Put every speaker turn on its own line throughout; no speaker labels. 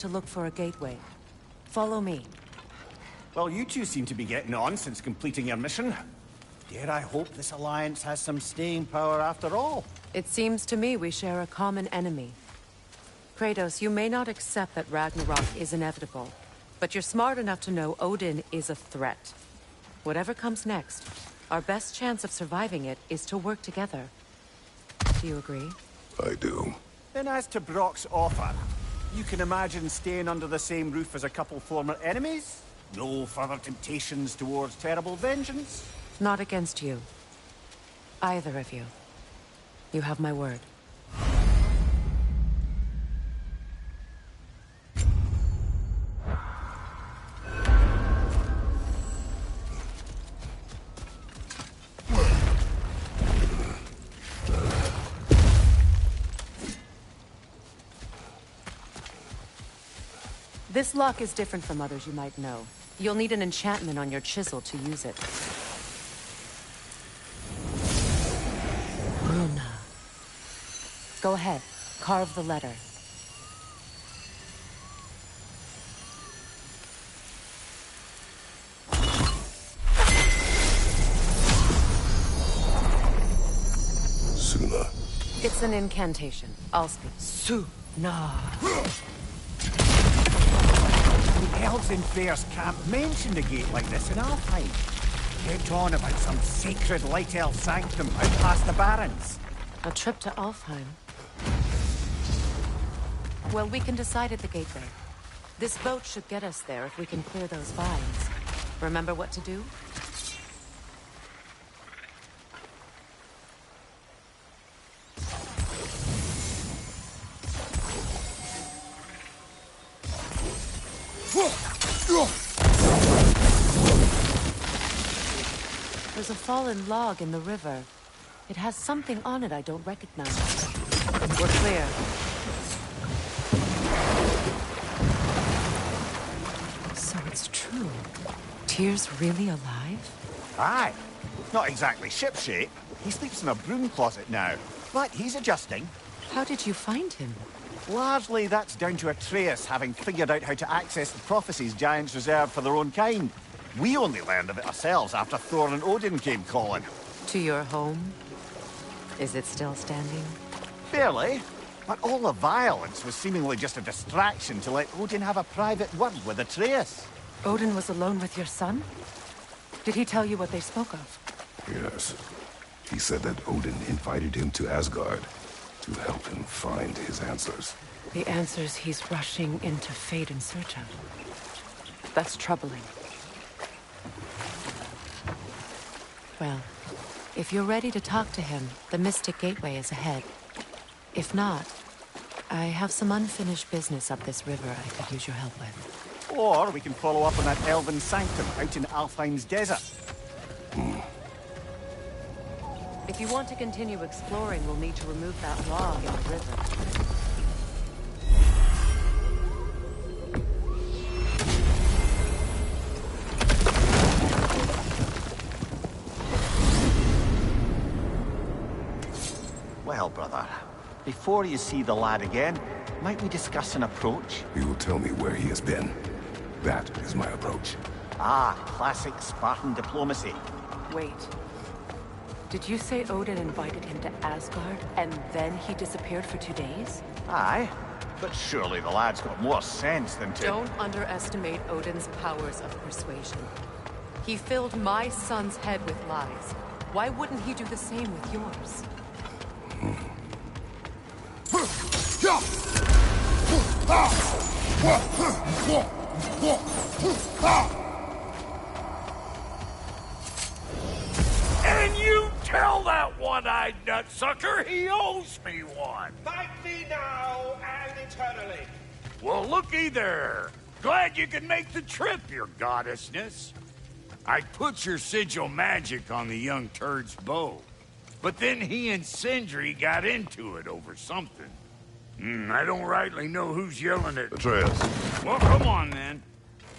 to look for a gateway. Follow me.
Well, you two seem to be getting on since completing your mission. Dare I hope this alliance has some staying power after all?
It seems to me we share a common enemy. Kratos, you may not accept that Ragnarok is inevitable, but you're smart enough to know Odin is a threat. Whatever comes next, our best chance of surviving it is to work together. Do you agree?
I do.
Then as to Brock's offer, you can imagine staying under the same roof as a couple former enemies? No further temptations towards terrible vengeance?
Not against you. Either of you. You have my word. This lock is different from others you might know. You'll need an enchantment on your chisel to use it. Bruna. Go ahead. Carve the letter.
Suna.
It's an incantation. I'll speak. Suna.
The elves in Freyr's camp mentioned a gate like this in Alfheim. Kept on about some sacred light elf sanctum out past the Barrens.
A trip to Alfheim. Well, we can decide at the gateway. This boat should get us there if we can clear those vines. Remember what to do? There's a fallen log in the river. It has something on it I don't recognize. We're clear. So it's true. Tyr's really alive?
Aye. Not exactly shipshape. He sleeps in a broom closet now. But he's adjusting.
How did you find him?
Largely that's down to Atreus having figured out how to access the prophecies giants reserved for their own kind. We only learned of it ourselves after Thor and Odin came calling.
To your home? Is it still standing?
Barely. But all the violence was seemingly just a distraction to let Odin have a private word with Atreus.
Odin was alone with your son? Did he tell you what they spoke of?
Yes. He said that Odin invited him to Asgard to help him find his answers.
The answers he's rushing into fate in search of. That's troubling. Well, if you're ready to talk to him, the Mystic Gateway is ahead. If not, I have some unfinished business up this river I could use your help with.
Or we can follow up on that elven sanctum out in Alfheim's desert.
If you want to continue exploring, we'll need to remove that log in the river.
Well, brother, before you see the lad again, might we discuss an approach?
He will tell me where he has been. That is my approach.
Ah, classic Spartan diplomacy.
Wait. Did you say Odin invited him to Asgard, and then he disappeared for 2 days?
Aye, but surely the lad's got more sense than to...
Don't underestimate Odin's powers of persuasion. He filled my son's head with lies. Why wouldn't he do the same with yours?
And you tell that one-eyed nutsucker he owes me one.
Thank me now and eternally.
Well, looky there. Glad you could make the trip, your goddessness. I put your sigil magic on the young turd's bow, but then he and Sindri got into it over something. I don't rightly know who's yelling at...
Atreus.
Well, come on, then.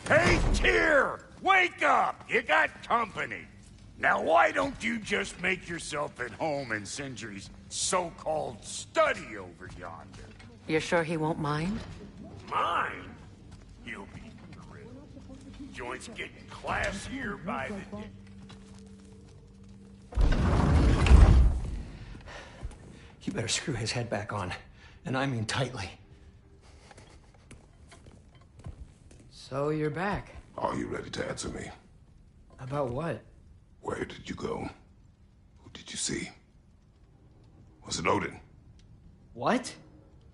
Hey, Tyr! Wake up! You got company. Now, why don't you just make yourself at home in Sindri's so-called study over yonder?
You're sure he won't mind?
Mind? joint's getting classier by the day.
You better screw his head back on, and I mean tightly.
So you're back.
Are you ready to answer me?
About what?
Where did you go? Who did you see? Was it Odin?
What?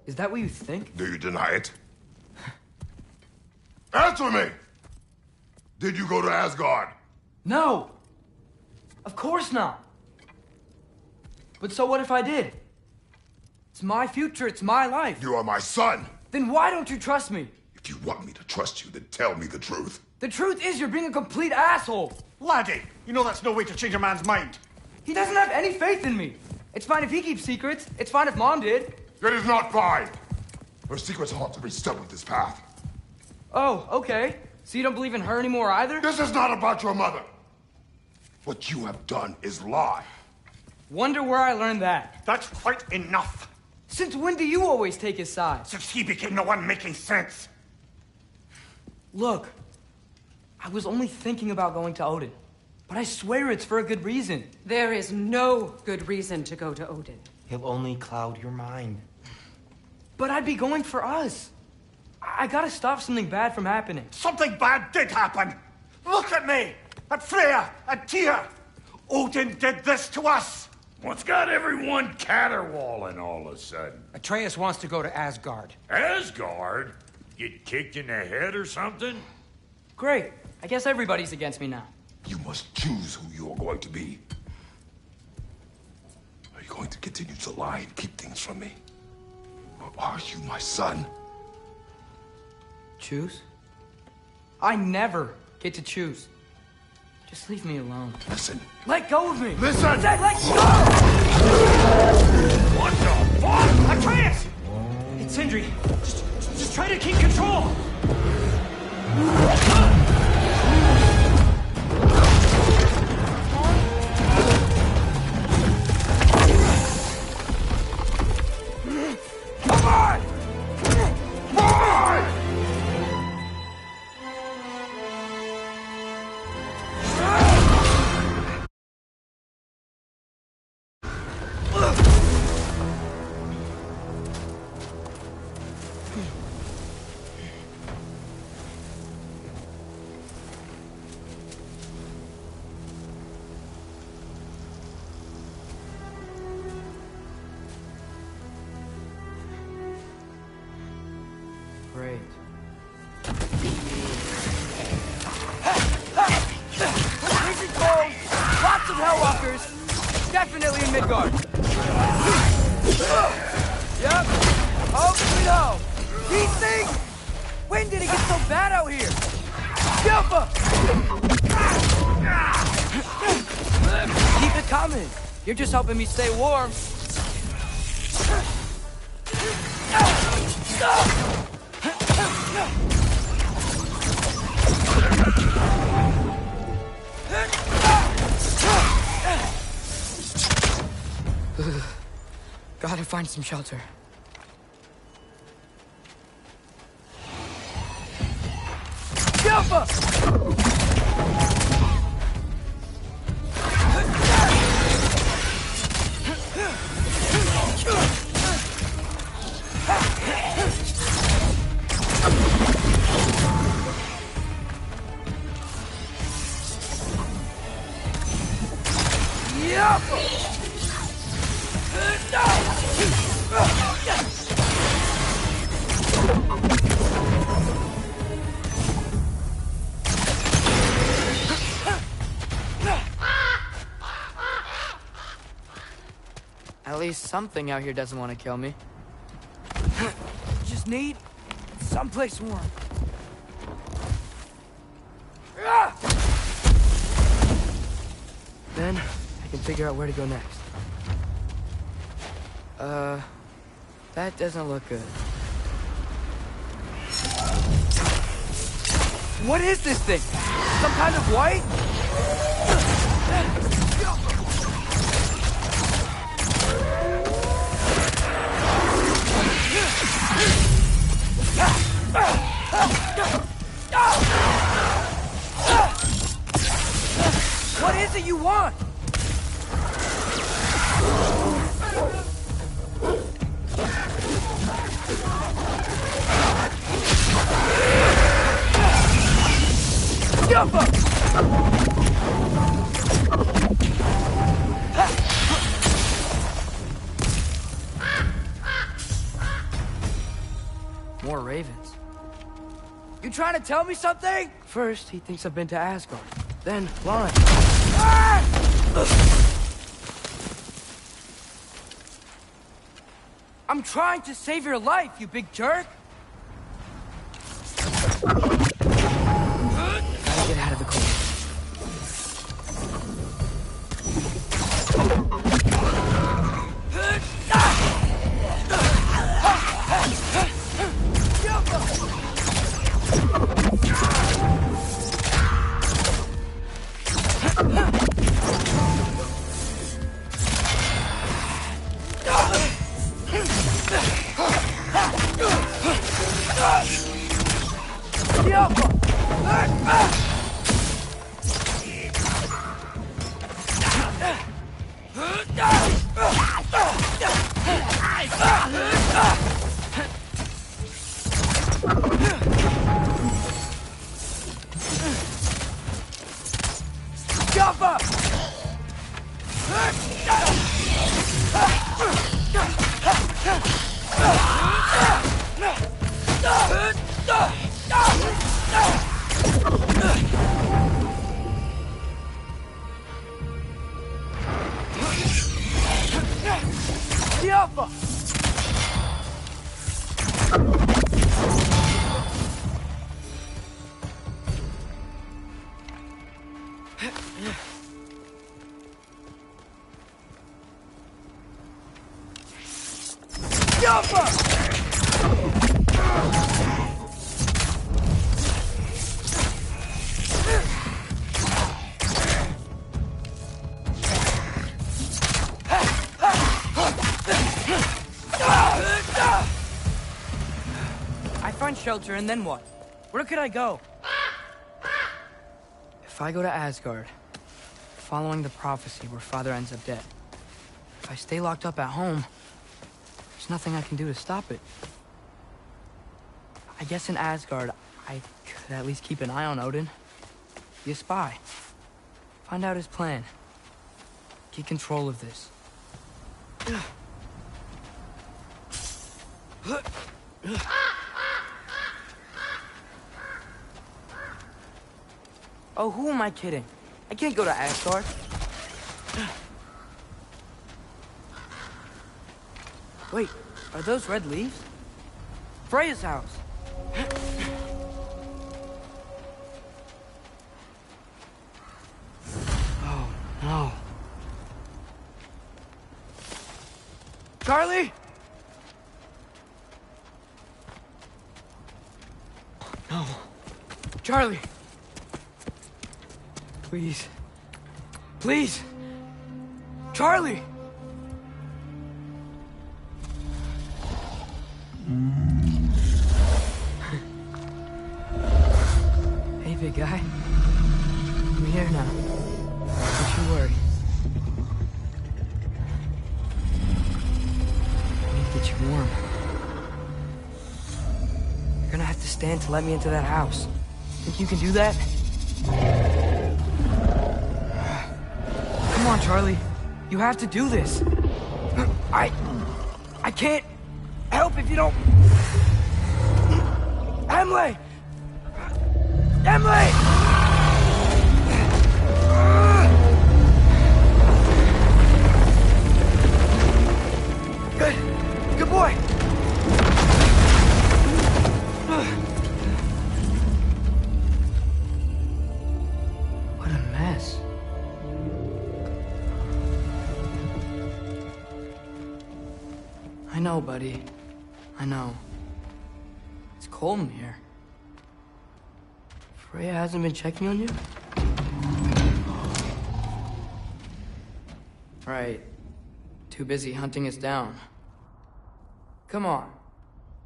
Is that what you think?
Do you deny it? Answer me! Did you go to Asgard?
No! Of course not! But so what if I did? It's my future, it's my life.
You are my son!
Then why don't you trust me?
If you want me to trust you, then tell me the truth.
The truth is you're being a complete asshole.
Laddie, you know that's no way to change a man's mind.
He doesn't have any faith in me. It's fine if he keeps secrets. It's fine if Mom did.
It is not fine! Her secrets ought to be stuck with this path.
Oh, okay. So you don't believe in her anymore either?
This is not about your mother. What you have done is lie.
Wonder where I learned that.
That's quite enough.
Since when do you always take his side?
Since he became the one making sense.
Look, I was only thinking about going to Odin. But I swear it's for a good reason.
There is no good reason to go to Odin.
He'll only cloud your mind.
But I'd be going for us. I gotta stop something bad from happening.
Something bad did happen. Look at me, at Freya, at Tyr. Odin did this to us.
What's got everyone caterwauling all of a sudden?
Atreus wants to go to Asgard.
Asgard? Get kicked in the head or something?
Great. I guess everybody's against me now.
You must choose who you are going to be. Are you going to continue to lie and keep things from me? Or are you my son?
Choose? I never get to choose. Just leave me alone.
Listen.
Let go of me!
Listen!
I said let go!
What the fuck?
Atreus! It's Sindri. Just try to keep control!
Come on! Come on!
Great. Freezing cold, lots of Hellwalkers, definitely in Midgard. Yep, hopefully no. These things! When did it get so bad out here? Silva! Keep it coming. You're just helping me stay warm. Gotta find some shelter. Silva! At least something out here doesn't want to kill me. Just need someplace warm. Then I can figure out where to go next. That doesn't look good. What is this thing? Some kind of white? it you want? More ravens. You trying to tell me something? First, he thinks I've been to Asgard. Then, run. I'm trying to save your life, you big jerk! Gotta get out of the cold. Shelter, and then what? Where could I go? If I go to Asgard, following the prophecy where Father ends up dead, if I stay locked up at home, there's nothing I can do to stop it. I guess in Asgard, I could at least keep an eye on Odin. Be a spy. Find out his plan. Get control of this. Oh, who am I kidding? I can't go to Asgard. Wait, are those red leaves? Freya's house. Oh, no. Charlie? No. Charlie! Please. Please! Charlie! Hey, big guy. I'm here now. Don't you worry. I need to get you warm. You're gonna have to stand to let me into that house. Think you can do that? Come on, Charlie. You have to do this. I can't help if you don't... Emily! Emily! Good boy. What a mess. I know, buddy. I know. It's cold in here. Freya hasn't been checking on you? Right. Too busy hunting us down. Come on.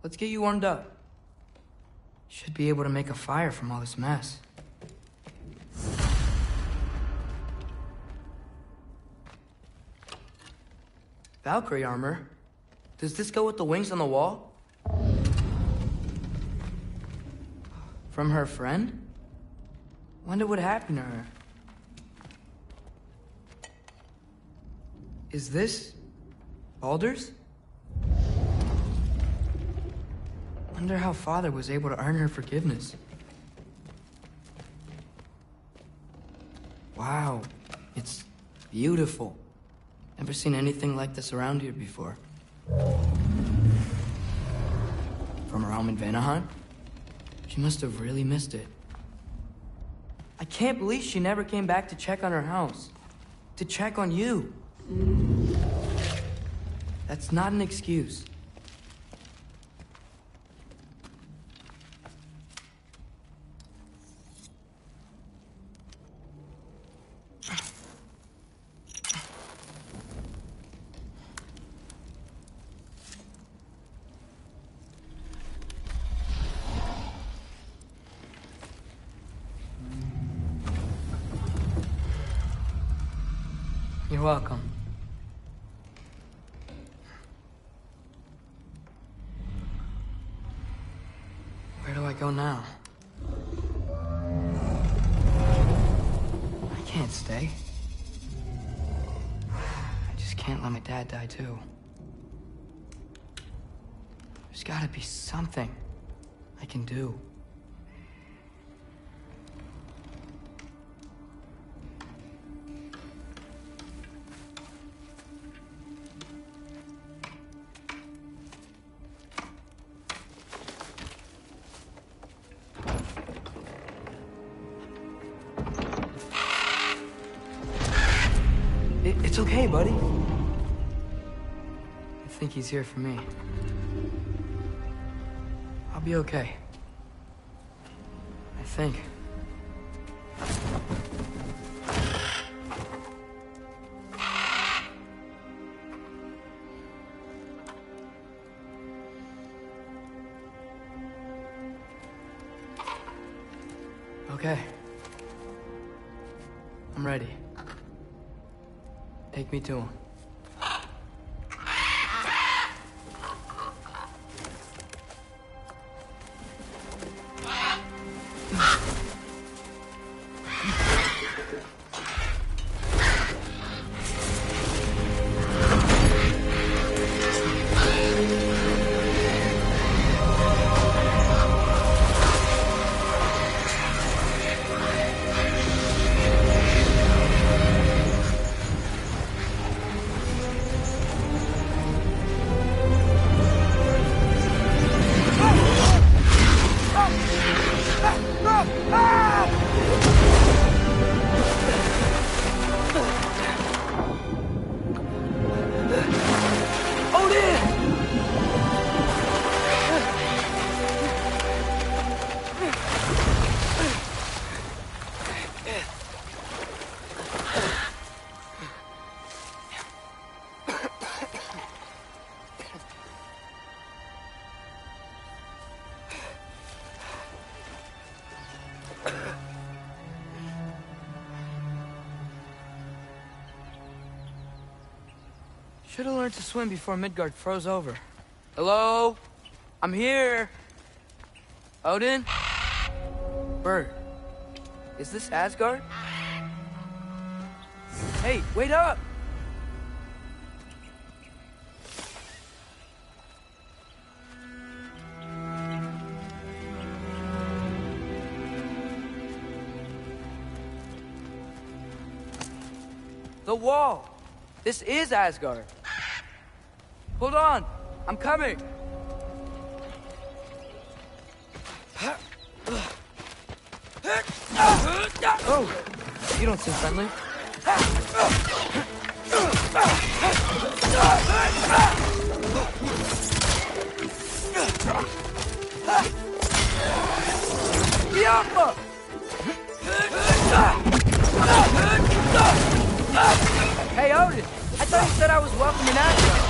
Let's get you warmed up. Should be able to make a fire from all this mess. Valkyrie armor? Does this go with the wings on the wall? From her friend? Wonder what happened to her. Is this Baldur's? Wonder how Father was able to earn her forgiveness. Wow, it's beautiful. Never seen anything like this around here before. From her home in Vanaheim? She must have really missed it. I can't believe she never came back to check on her house. To check on you. That's not an excuse. You're welcome. Where do I go now? I can't stay. I just can't let my dad die too. There's gotta be something I can do. It's okay, buddy. I think he's here for me. I'll be okay. I think. Okay. I'm ready. Take me to him. Should have learned to swim before Midgard froze over. Hello? I'm here. Odin? Bert. Is this Asgard? Hey, wait up! The wall! This is Asgard. Hold on, I'm coming. Oh, you don't seem friendly. Yapma! Hey, Odin! I thought you said I was welcome in Asgard.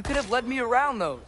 You could have led me around those.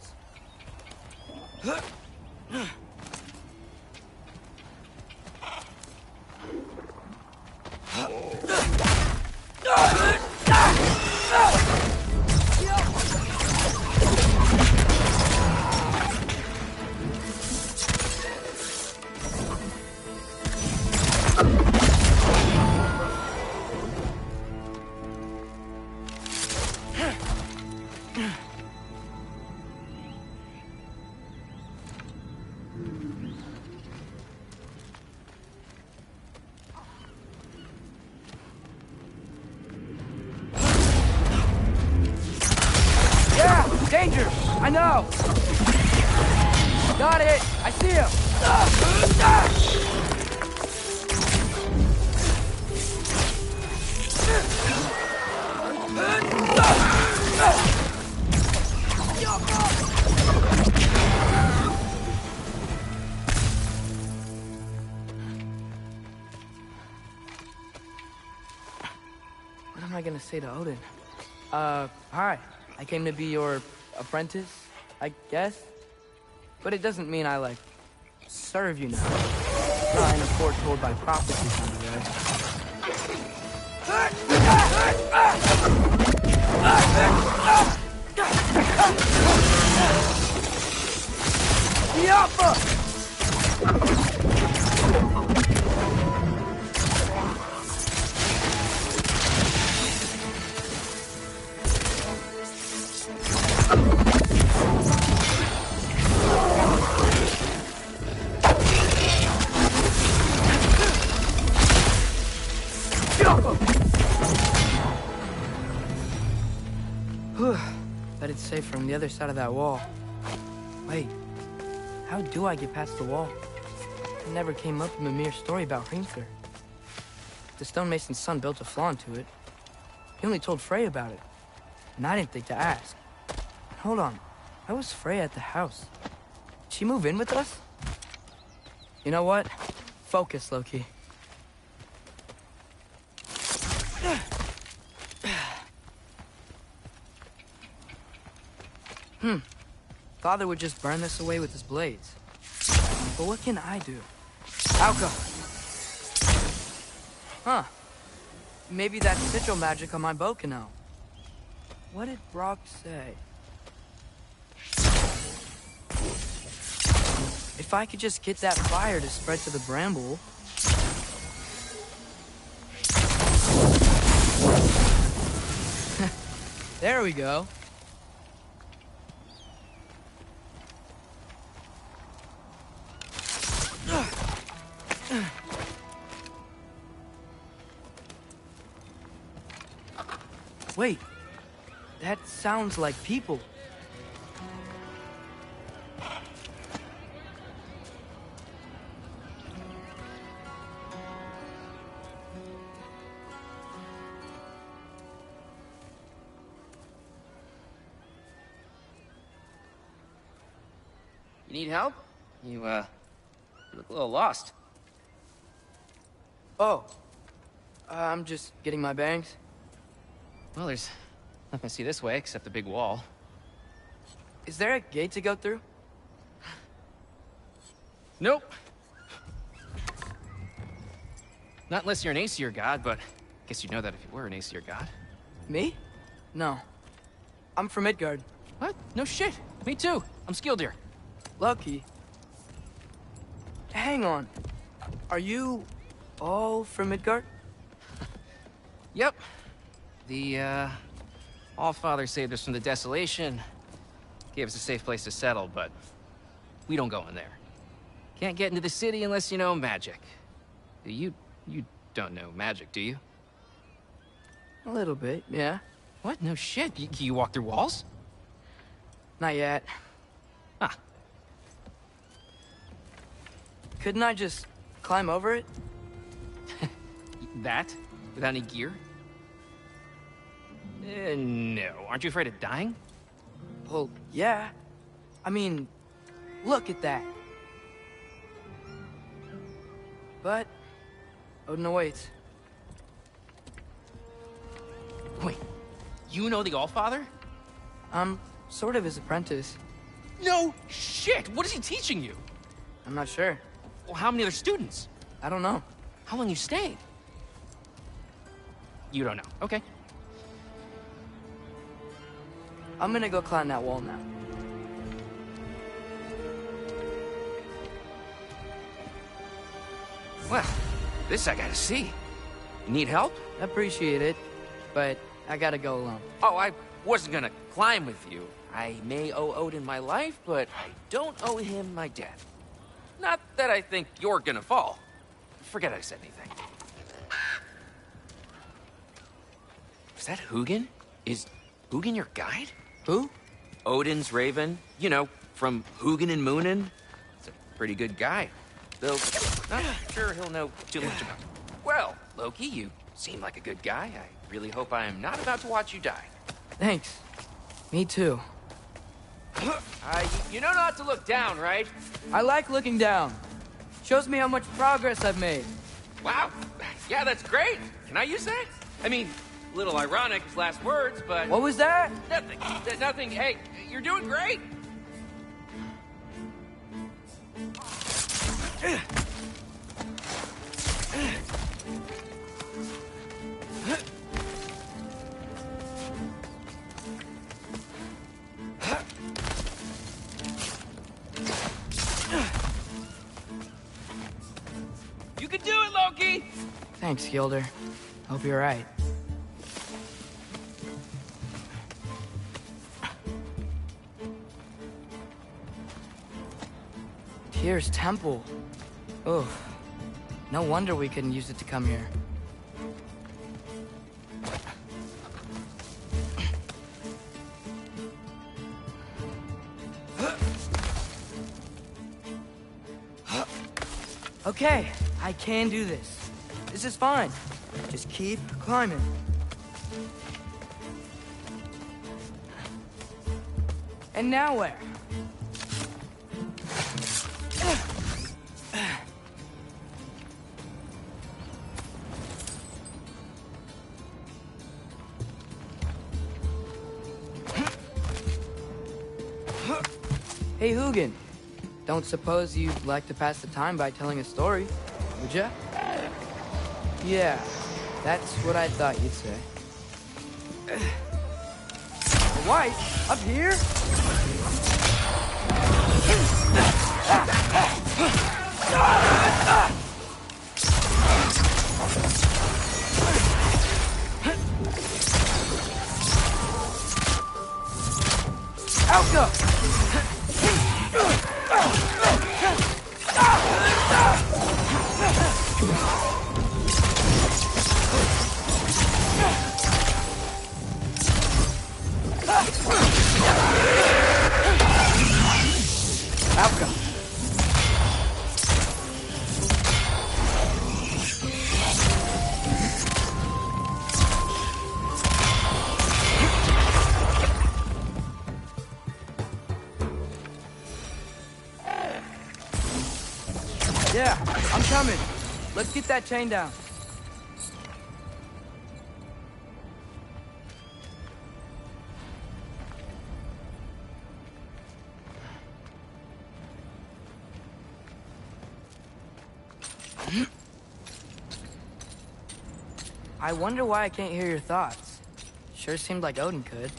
Danger! I know! Got it! I see him! What am I gonna say to Odin? Hi. I came to be your apprentice, I guess. But it doesn't mean I, like, serve you now. Not in a foretold by prophecy kind of way. Bet it's safe from the other side of that wall. Wait, how do I get past the wall? It never came up in Mimir's story about Hrimthur. The stonemason's son built a flaw into it. He only told Frey about it, and I didn't think to ask. Hold on, why was Frey at the house? Did she move in with us? You know what? Focus, Loki. Father would just burn this away with his blades. But what can I do? Alka! Huh. Maybe that sigil magic on my bow can help. What did Brock say? If I could just get that fire to spread to the bramble... There we go. Wait, that sounds like people.
You need help? You look a little lost.
Oh, I'm just getting my bangs.
Well, there's nothing to see this way except the big wall.
Is there a gate to go through?
Nope. Not unless you're an Aesir god, but I guess you'd know that if you were an Aesir god.
Me? No. I'm from Midgard.
What? No shit. Me too. I'm Skildir.
Lucky. Hang on. Are you all from Midgard?
Yep. The, Allfather saved us from the desolation. Gave us a safe place to settle, but we don't go in there. Can't get into the city unless you know magic. You don't know magic, do you?
A little bit, yeah.
What? No shit. You walk through walls?
Not yet.
Ah.
Couldn't I just climb over it?
That? Without any gear? No. Aren't you afraid of dying?
Well, yeah. I mean, look at that. But Odin awaits.
Wait, you know the Allfather?
I'm sort of his apprentice.
No shit! What is he teaching you?
I'm not sure.
Well, how many other students?
I don't know.
How long you stayed? You don't know. Okay.
I'm gonna go climb that wall now.
Well, this I gotta see. You need help?
Appreciate it, but I gotta go alone.
Oh, I wasn't gonna climb with you. I may owe Odin my life, but I don't owe him my death. Not that I think you're gonna fall. Forget I said anything. Is that Hugin? Is Hugin your guide?
Who?
Odin's raven. You know, from Hugin and Moonin. He's a pretty good guy. Though, not sure he'll know too much about it. Well, Loki, you seem like a good guy. I really hope I am not about to watch you die.
Thanks. Me too.
You know not to look down, right?
I like looking down. Shows me how much progress I've made.
Wow. Yeah, that's great. Can I use that? I mean, a little ironic his last words, but...
What was that?
Nothing. Nothing. Hey, you're doing great. You can do it, Loki!
Thanks, Gilder. Hope you're right. Tyr's temple. Oh, no wonder we couldn't use it to come here. Okay, I can do this. This is fine. Just keep climbing. And now where? Hey, Hugin. Don't suppose you'd like to pass the time by telling a story, would ya? Yeah, that's what I thought you'd say. White? Up here? Out go! Outcome. Yeah, I'm coming. Let's get that chain down. I wonder why I can't hear your thoughts. Sure seemed like Odin could.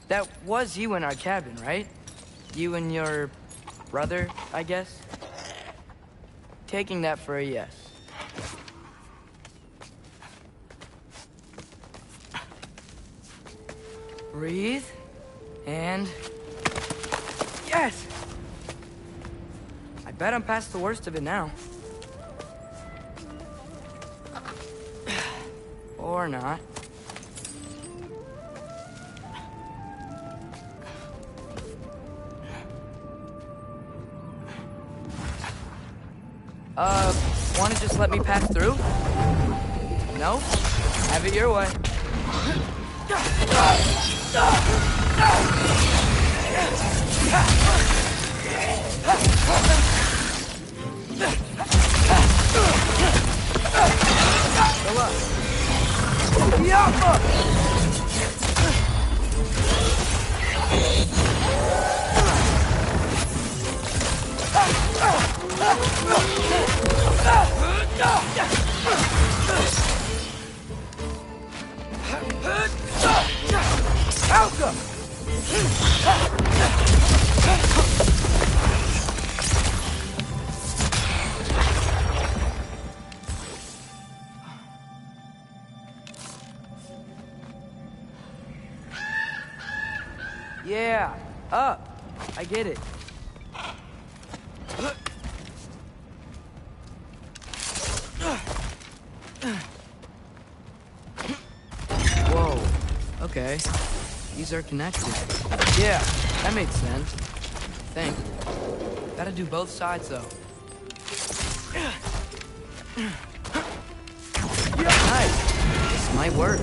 That was you in our cabin, right? You and your brother, I guess? Taking that for a yes. Breathe. And... yes! I bet I'm past the worst of it now. Or not. Wanna just let me pass through? No? Have it your way. Go up. Yeah. Yeah, up. I get it. Whoa. Okay. These are connected. Yeah, that made sense. I think. Gotta do both sides, though. Nice. This might work.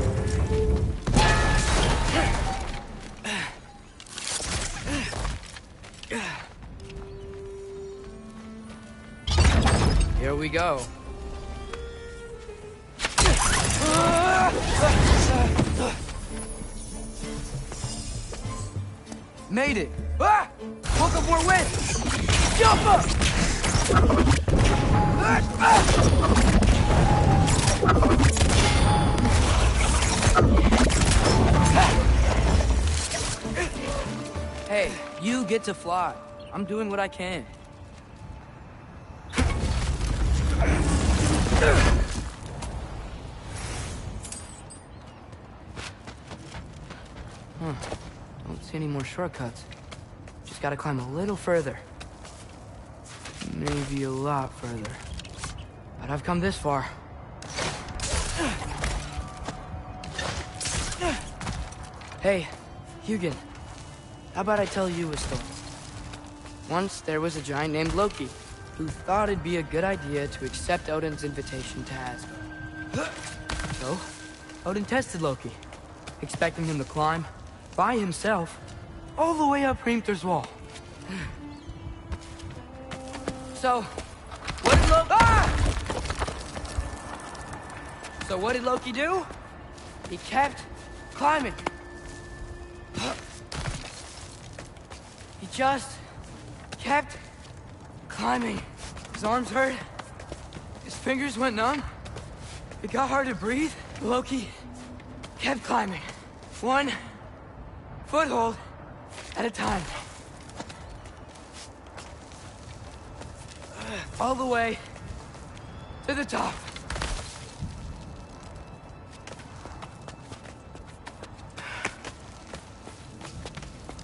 Here we go. Made it! Ah! Woke up more wind! Jump up! Hey, you get to fly. I'm doing what I can. Huh. Don't see any more shortcuts. Just gotta climb a little further. Maybe a lot further. But I've come this far. Hey, Hugin. How about I tell you a story? Once there was a giant named Loki, who thought it'd be a good idea to accept Odin's invitation to Asgard. So, Odin tested Loki, expecting him to climb, by himself, all the way up Hrimthur's wall. So, what did Loki... Ah! So what did Loki do? He kept climbing. He just kept climbing. His arms hurt. His fingers went numb. It got hard to breathe. Loki kept climbing. One foothold at a time. All the way to the top.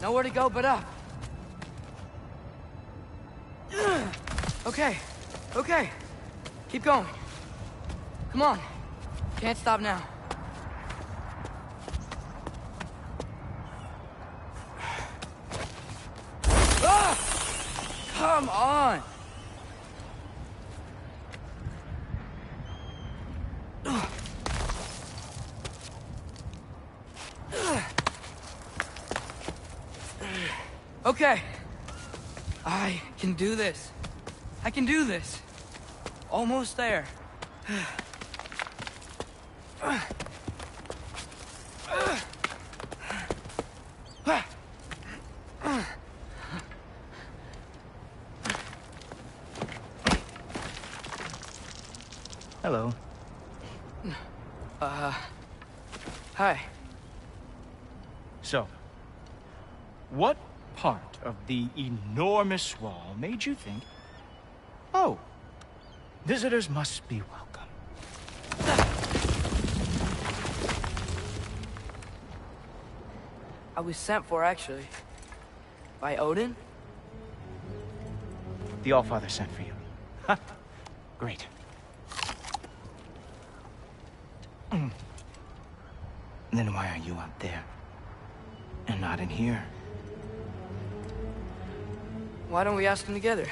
Nowhere to go but up. Okay, okay. Keep going. Come on. Can't stop now. Ah! Come on! Okay. I can do this. I can do this. Almost there.
Hello.
Hi.
So, what part of the enormous wall made you think, oh, visitors must be welcome?
I was sent for, actually. By Odin?
The Allfather sent for you. Huh. Great. Then why are you out there? And not in here?
Why don't we ask them together?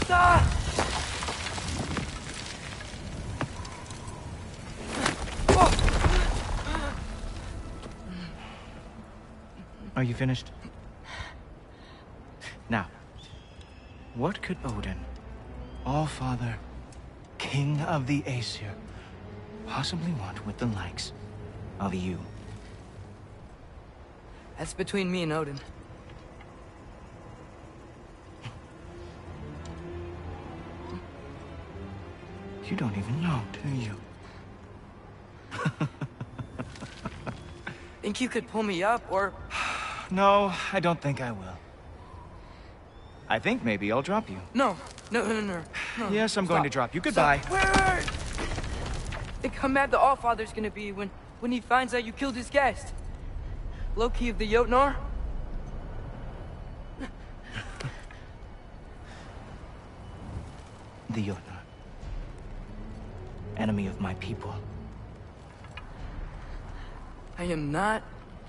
Ah!
Are you finished? Now, what could Odin, Allfather, King of the Aesir, possibly want with the likes of you?
That's between me and Odin.
You don't even know, do you?
Think you could pull me up, or...
No, I don't think I will. I think maybe I'll drop you.
No.
Yes, I'm going to drop you. Goodbye.
Stop. Wait. Think how mad the Allfather's gonna be when he finds out you killed his guest. Loki of the Jotnar?
The Jotnar. Enemy of my people.
I am not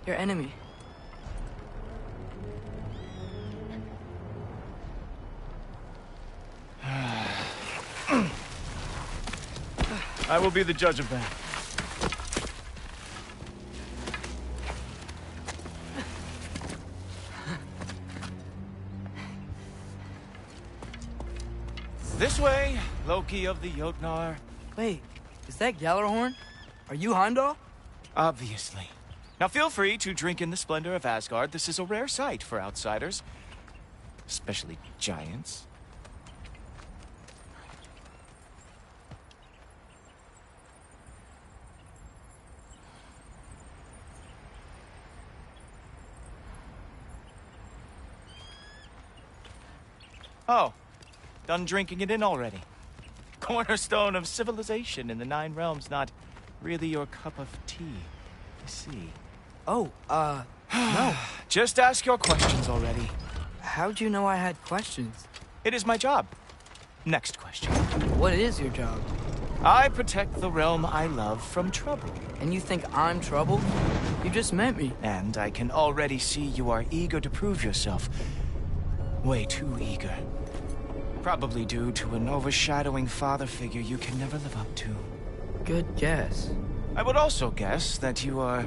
your enemy.
I will be the judge of that. This way, Loki of the Jotnar.
Wait, is that Gjallarhorn? Are you Heimdall?
Obviously. Now feel free to drink in the splendor of Asgard. This is a rare sight for outsiders. Especially giants. Oh, done drinking it in already. Cornerstone of civilization in the Nine Realms, not really your cup of tea, I see.
Oh, no.
Just ask your questions already.
How'd you know I had questions?
It is my job. Next question.
What is your job?
I protect the realm I love from trouble.
And you think I'm trouble? You just met me.
And I can already see you are eager to prove yourself. Way too eager. Probably due to an overshadowing father figure you can never live up to.
Good guess.
I would also guess that you are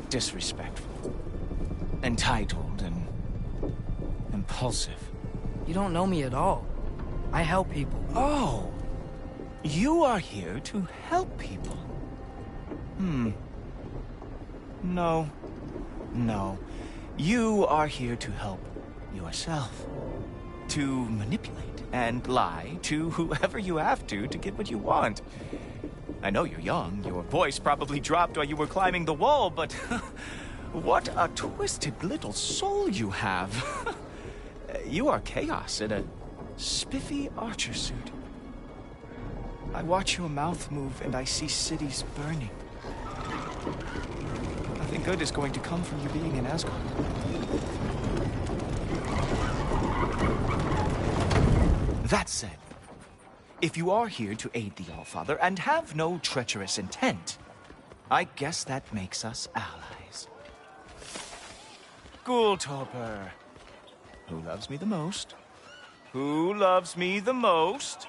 disrespectful, entitled, and impulsive.
You don't know me at all. I help people.
Oh, you are here to help people. No. You are here to help yourself. To manipulate and lie to whoever you have to get what you want. I know you're young, your voice probably dropped while you were climbing the wall, but what a twisted little soul you have. You are chaos in a spiffy archer suit. I watch your mouth move and I see cities burning. Nothing good is going to come from you being in Asgard. That said, if you are here to aid the Allfather and have no treacherous intent, I guess that makes us allies. Ghoultorper. Who loves me the most? Who loves me the most?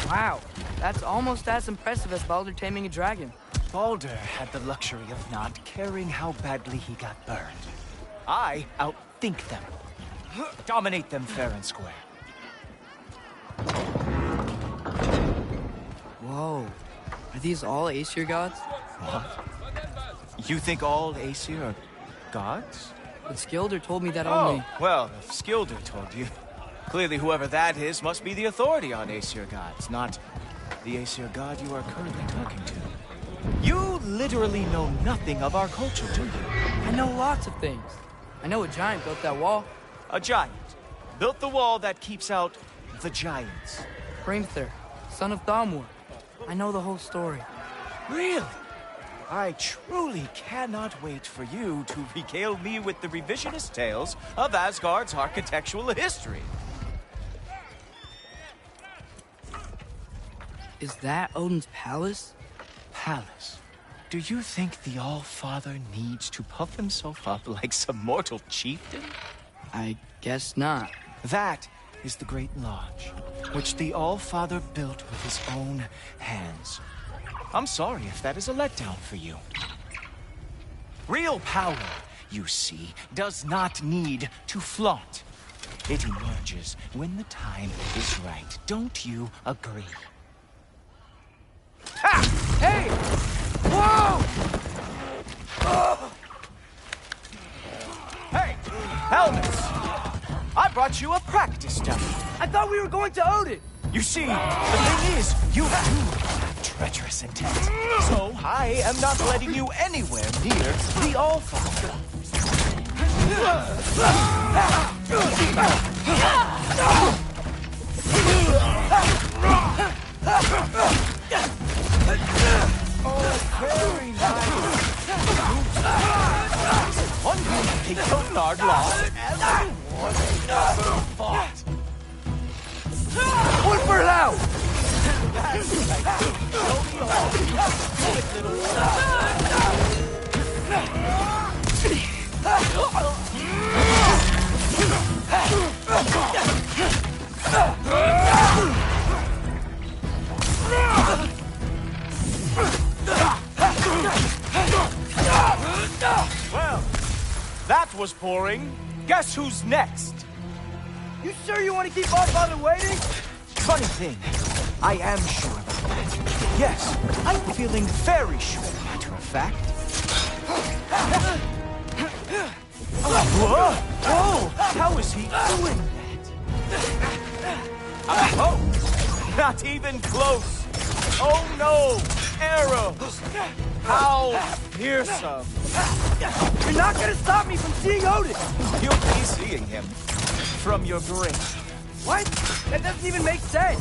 Wow, that's almost as impressive as Baldur taming a dragon.
Baldur had the luxury of not caring how badly he got burned. I outthink them. Dominate them fair and square.
Whoa. Are these all Aesir gods?
What? You think all Aesir are gods?
But Skilder told me that only...
Oh, well, if Skilder told you, clearly whoever that is must be the authority on Aesir gods, not the Aesir god you are currently talking to. You literally know nothing of our culture, do you?
I know lots of things. I know a giant built that wall.
A giant built the wall that keeps out the giants.
Hrimthur, son of Thamur. I know the whole story.
Really? I truly cannot wait for you to regale me with the revisionist tales of Asgard's architectural history.
Is that Odin's palace?
Palace? Do you think the All-Father needs to puff himself up like some mortal chieftain?
I guess not.
That is the Great Lodge, which the All-Father built with his own hands. I'm sorry if that is a letdown for you. Real power, you see, does not need to flaunt. It emerges when the time is right. Don't you agree? Ha!
Hey! Whoa!
Hey! Helmets! I brought you a practice dummy.
I thought we were going to Odin!
You see, the thing is, you do have treacherous intent. So I am not letting you anywhere near the Allfather. Oh, very nice. One day, Tonard lost, and everyone never fought.
One for now!
That's right. Show me all. Do it, little Well, that was boring. Guess who's next?
You sure you want to keep Allfather waiting?
Funny thing, I am sure about that. Yes, I'm feeling very sure, matter of fact. Whoa! How is he doing that? Oh, not even close. Oh no! Arrows! How fearsome!
You're not gonna stop me from seeing Odin!
You'll be seeing him from your grave.
What? That doesn't even make sense!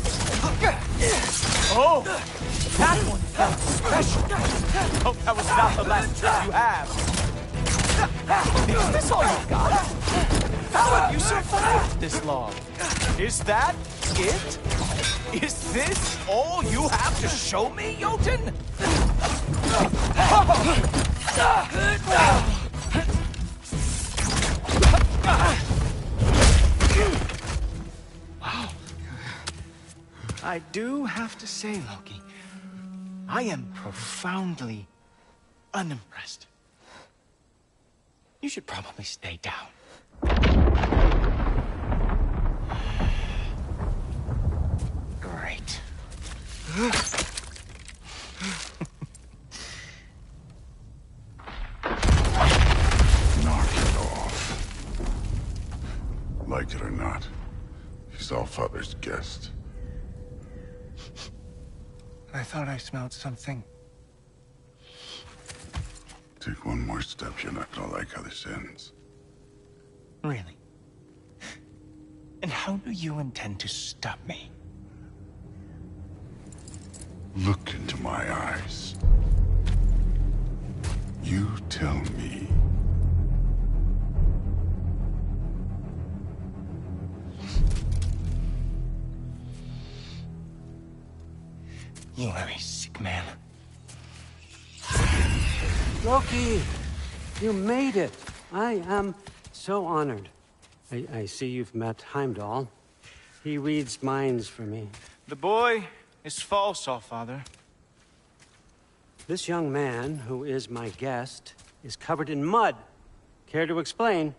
Oh! That one felt special! Hope that was not the last trick you have! Is this all you got? How have you survived this long? Is that it? Is this all you have to show me, Jotun? Wow. I do have to say, Loki, I am profoundly unimpressed. You should probably stay down. Great.
Knock it off. Like it or not, he's Allfather's guest.
I thought I smelled something.
Take one more step, you're not gonna like how this ends.
Really? And how do you intend to stop me?
Look into my eyes. You tell me.
You are a sick man.
Loki, you made it. I am so honored. I see you've met Heimdall. He reads minds for me.
The boy is false, Allfather.
This young man, who is my guest, is covered in mud. Care to explain?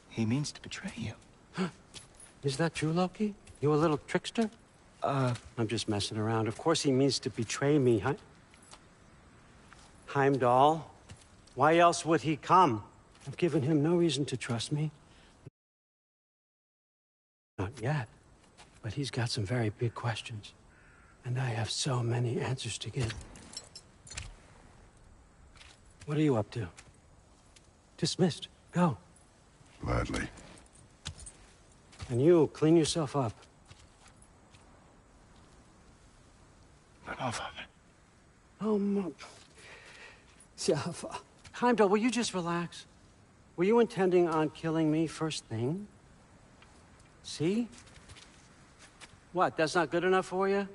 He means to betray you.
Is that true, Loki? You a little trickster? I'm just messing around. Of course he means to betray me, Heimdall? Why else would he come? I've given him no reason to trust me. Not yet. But he's got some very big questions. And I have so many answers to give. What are you up to? Dismissed. Go.
Gladly.
And you, clean yourself up.
But Allfather.
Oh, Heimdall, will you just relax? Were you intending on killing me first thing? See? What, that's not good enough for you?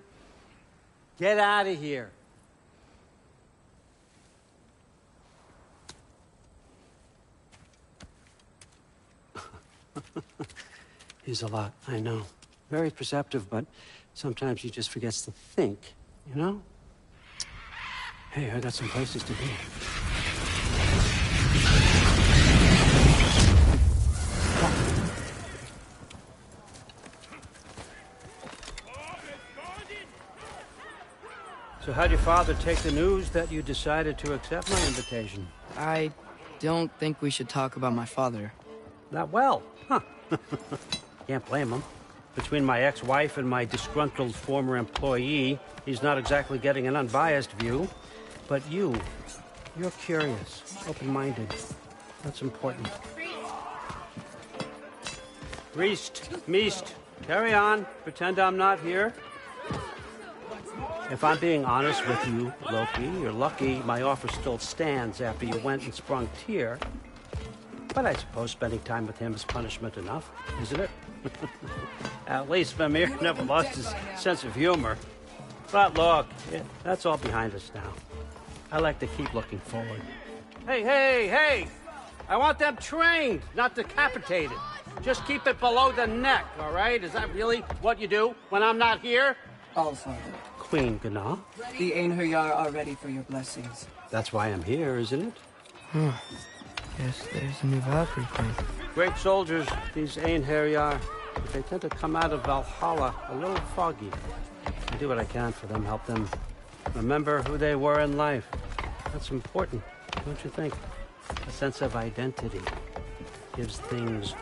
Get out of here. He's a lot, I know. Very perceptive, but sometimes he just forgets to think, you know? Hey, I got some places to be. So how'd your father take the news that you decided to accept my invitation?
I don't think we should talk about my father.
that well. Huh. Can't blame him. Between my ex-wife and my disgruntled former employee, he's not exactly getting an unbiased view. But you're curious, open-minded. That's important. Priest, Meest, carry on. Pretend I'm not here. If I'm being honest with you, Loki, you're lucky my offer still stands after you went and sprung Tyr. But I suppose spending time with him is punishment enough, isn't it? At least Mimir never lost his sense of humor. But look, that's all behind us now. I like to keep looking forward. Hey! I want them trained, not decapitated. Just keep it below the neck, all right? Is that really what you do when I'm not here?
Allfather.
Queen Gná.
The Einherjar are ready for your blessings.
That's why I'm here, isn't it?
Guess there's a new Valkyrie thing.
Great soldiers, these Einherjar. But they tend to come out of Valhalla a little foggy. I do what I can for them, help them remember who they were in life. That's important, don't you think? A sense of identity gives things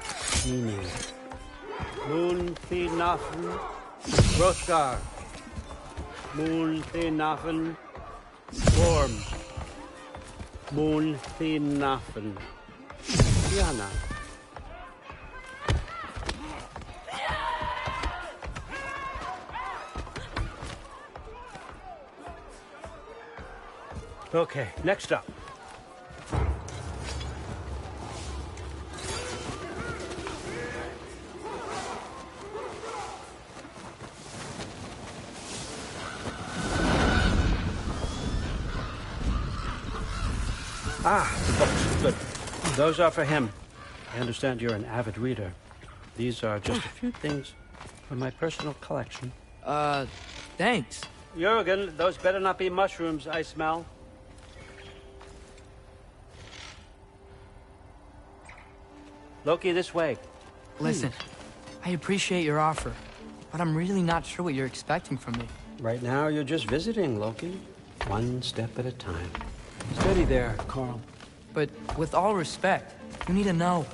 meaning. Moon Thinafen, Hrothgar. Moon Thinafen, Worm. Moon Thinafen, Diana. Okay, next up. The books. Good. Those are for him. I understand you're an avid reader. These are just a few things from my personal collection.
Thanks.
Jurgen, those better not be mushrooms I smell. Loki, this way.
Listen, I appreciate your offer, but I'm really not sure what you're expecting from me.
Right now, you're just visiting, Loki. One step at a time. Steady there, Carl.
But with all respect, you need to know.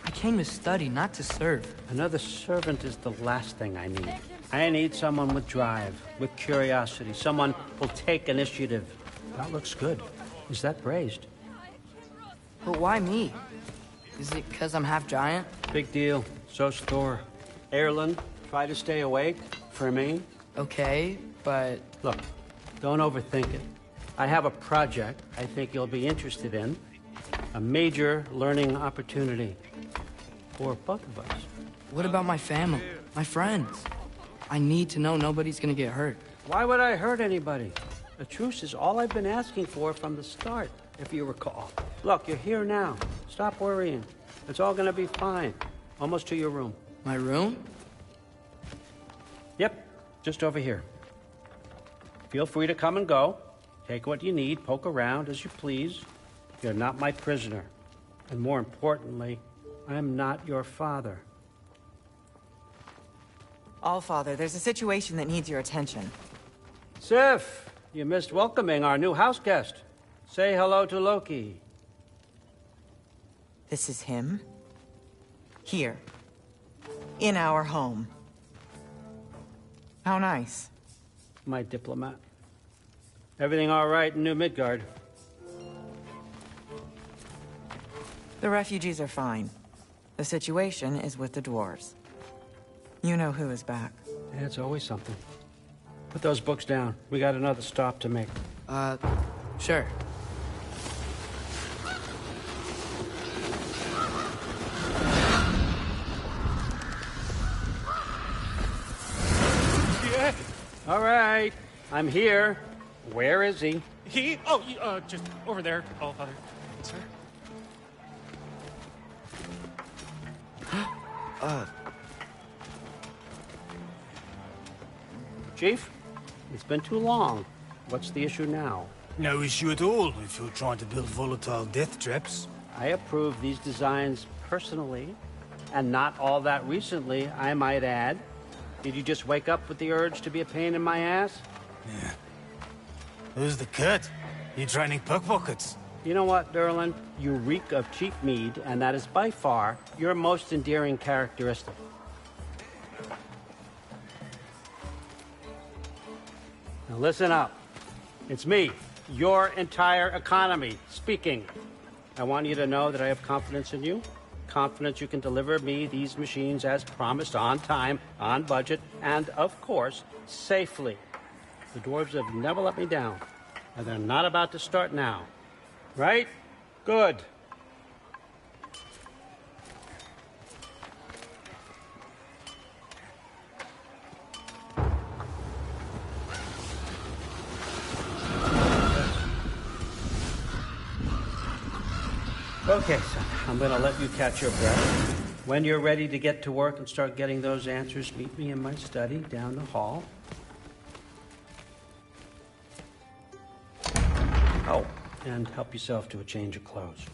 I came to study, not to serve.
Another servant is the last thing I need. I need someone with drive, with curiosity, someone who'll take initiative. That looks good. Is that praised?
But why me? Is it because I'm half giant?
Big deal. So's Thor. Erlen, try to stay awake for me.
Okay, but...
Look, don't overthink it. I have a project I think you'll be interested in. A major learning opportunity. For both of us.
What about my family? My friends? I need to know nobody's gonna get hurt.
Why would I hurt anybody? A truce is all I've been asking for from the start, if you recall. Look, you're here now. Stop worrying. It's all gonna be fine. Almost to your room.
My room?
Yep, just over here. Feel free to come and go. Take what you need, poke around as you please. You're not my prisoner. And more importantly, I'm not your father.
Allfather, there's a situation that needs your attention.
Sif, you missed welcoming our new house guest. Say hello to Loki.
This is him? Here. In our home. How nice.
My diplomat. Everything all right in New Midgard?
The refugees are fine. The situation is with the dwarves. You know who is back.
Yeah, it's always something. Put those books down. We got another stop to make.
Sure.
Yeah. All right. I'm here. Where is he?
He? Oh, just over there, Allfather. Sir?
Chief, it's been too long. What's the issue now?
No issue at all if you're trying to build volatile death traps.
I approve these designs personally, and not all that recently, I might add. Did you just wake up with the urge to be a pain in my ass?
Yeah. Who's the cut? You training pickpockets?
You know what, Derlin? You reek of cheap mead, and that is by far your most endearing characteristic. Now listen up. It's me, your entire economy, speaking. I want you to know that I have confidence in you. Confidence you can deliver me these machines as promised, on time, on budget, and, of course, safely. The dwarves have never let me down, and they're not about to start now. Right? Good. Okay, son, I'm gonna let you catch your breath. When you're ready to get to work and start getting those answers, meet me in my study down the hall. Oh, and help yourself to a change of clothes.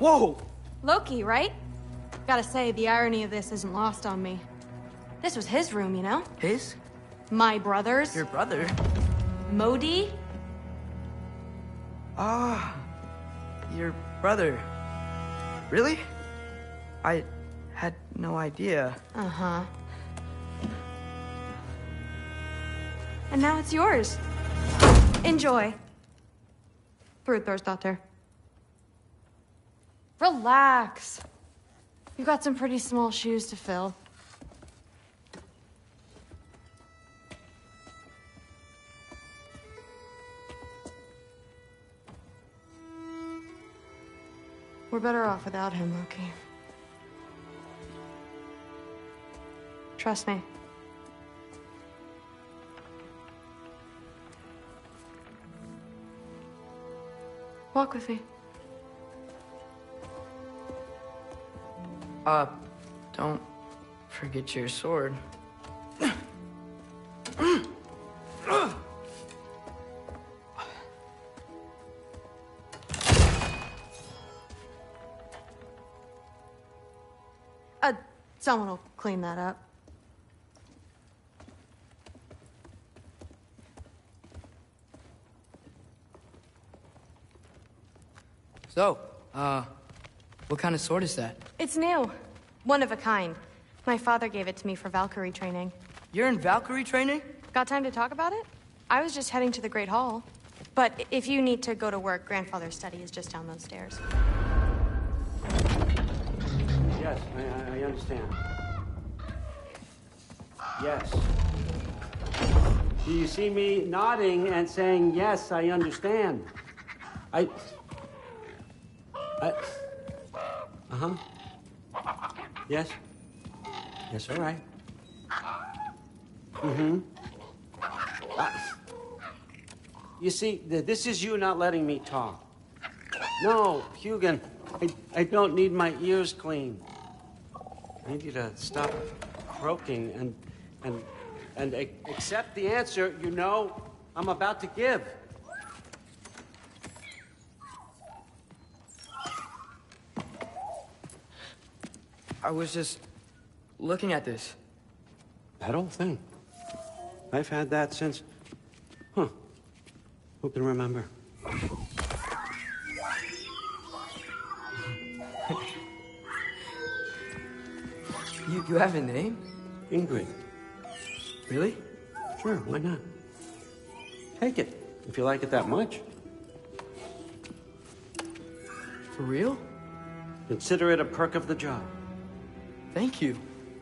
Whoa! Loki, right? Gotta say, the irony of this isn't lost on me. This was his room, you know?
His?
My brother's.
Your brother?
Modi?
Ah, your brother. Really? I had no idea.
Uh-huh. And now it's yours. Enjoy. Daughter. Relax. You've got some pretty small shoes to fill. We're better off without him, Loki. Trust me. Walk with me.
Don't forget your sword.
Someone will clean that up.
So, what kind of sword is that?
It's new. One of a kind. My father gave it to me for Valkyrie training.
You're in Valkyrie training?
Got time to talk about it? I was just heading to the Great Hall. But if you need to go to work, Grandfather's study is just down those stairs.
Yes, I understand. Yes. Do you see me nodding and saying, yes, I understand? Uh-huh. Yes? Yes, all right. Mm-hmm. You see, this is you not letting me talk. No, Hugin, I don't need my ears cleaned. I need you to stop croaking and accept the answer you know I'm about to give.
I was just looking at this.
That old thing. I've had that since... Huh. Who can remember?
You have a name?
Ingrid.
Really?
Sure, why not? Take it, if you like it that much.
For real?
Consider it a perk of the job.
Thank you.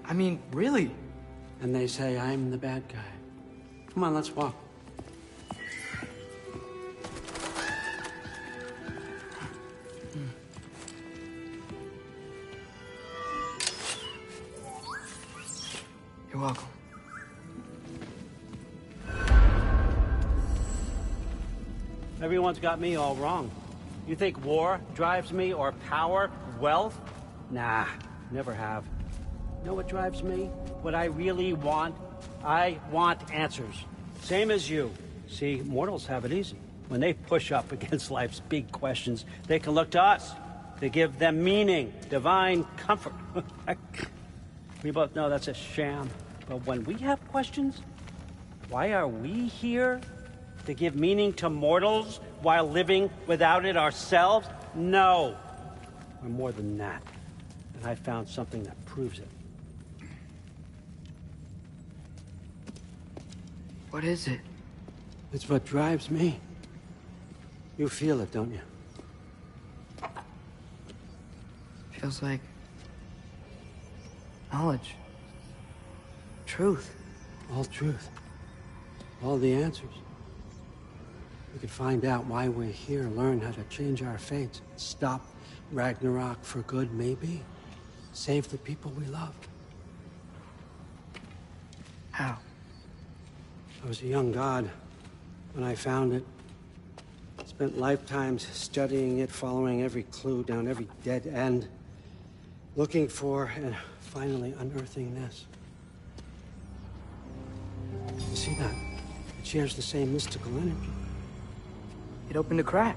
I mean, really.
And they say I'm the bad guy. Come on, let's walk.
You're welcome.
Everyone's got me all wrong. You think war drives me, or power, wealth? Nah, never have. You know what drives me? What I really want? I want answers. Same as you. See, mortals have it easy. When they push up against life's big questions, they can look to us. They give them meaning, divine comfort. We both know that's a sham. But when we have questions, why are we here? To give meaning to mortals while living without it ourselves? No. We're more than that. And I found something that proves it.
What is it?
It's what drives me. You feel it, don't you?
Feels like knowledge. Truth.
All truth. All the answers. We could find out why we're here, learn how to change our fates, stop Ragnarok for good, maybe. Save the people we love.
How?
I was a young god when I found it. Spent lifetimes studying it, following every clue down every dead end, looking for and finally unearthing this. You see that? It shares the same mystical energy.
It opened a crack.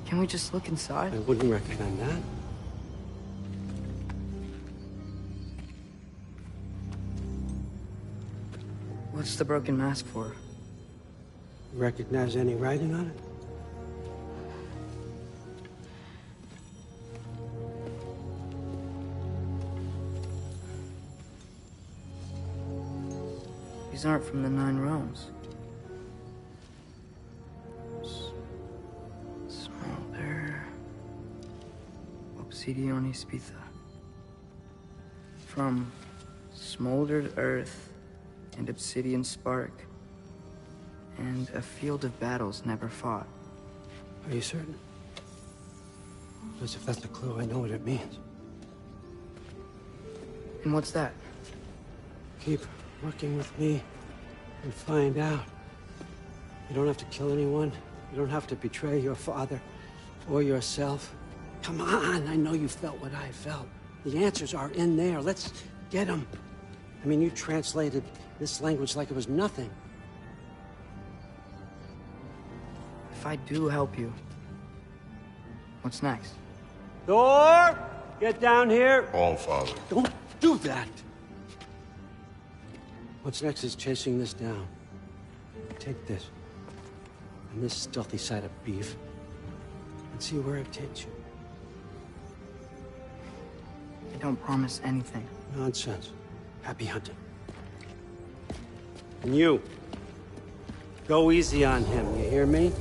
Can we just look inside?
I wouldn't recommend that.
What's the broken mask for?
Recognize any writing on it?
These aren't from the Nine Realms. Smolder. Obsidione Spitha. From smoldered earth and obsidian spark. And a field of battles never fought.
Are you certain? Because if that's a clue, I know what it means.
And what's that?
Keep working with me and find out. You don't have to kill anyone. You don't have to betray your father or yourself. Come on, I know you felt what I felt. The answers are in there. Let's get them. I mean, you translated this language like it was nothing.
If I do help you, what's next?
Thor! Get down here!
All Father.
Don't do that! What's next is chasing this down. Take this, and this stealthy side of beef, and see where it takes you.
I don't promise anything.
Nonsense. Happy hunting. And you, go easy on him, you hear me?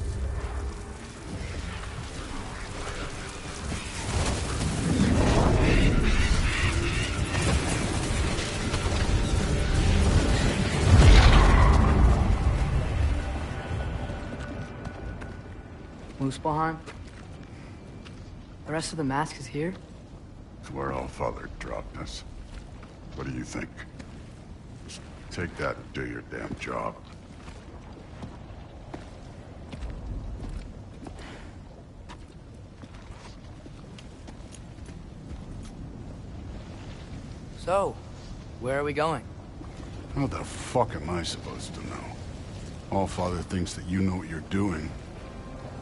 Muspelheim? The rest of the mask is here?
It's where All Father dropped us. What do you think? Just take that and do your damn job.
So, where are we going?
How the fuck am I supposed to know? All Father thinks that you know what you're doing,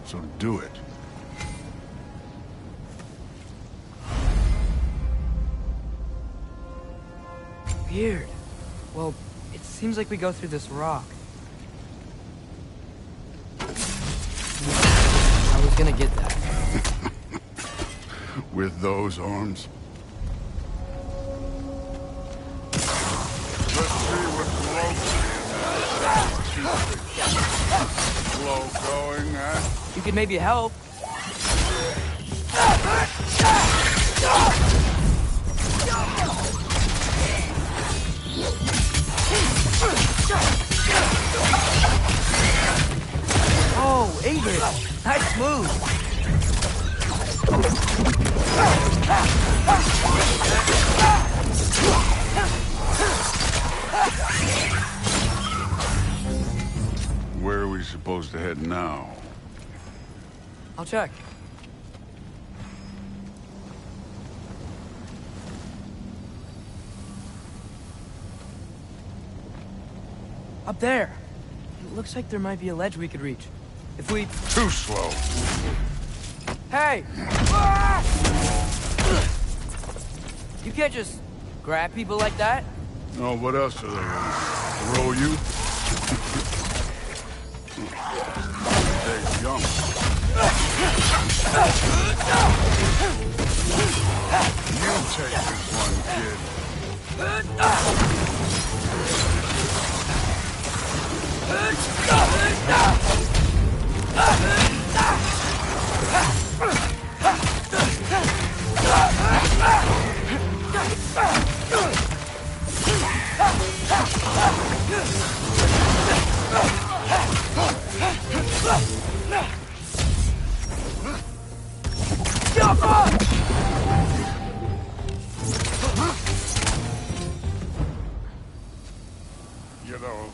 so do it.
Weird. Well, it seems like we go through this rock. I was gonna get that.
With those arms? Let's see what slow going, huh?
You could maybe help. Oh, Ingrid! Nice move!
Where are we supposed to head now?
I'll check. Up there! It looks like there might be a ledge we could reach. If we...
Too slow!
Hey! Ah! You can't just grab people like that.
Oh, what else are they gonna throw you? Stay young. You take this one, kid. You know,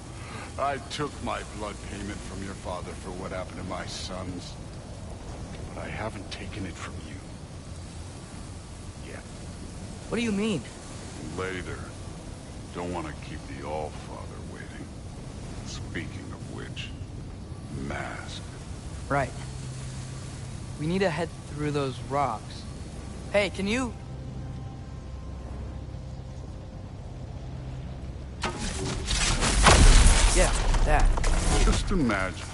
I took my blood payment from your father for what happened to my sons, but I haven't taken it from you. Yet.
What do you mean?
Later. Don't want to keep the All-Father waiting. Speaking of which, mask.
Right. We need to head through those rocks. Hey, can you... Yeah, that.
Just imagine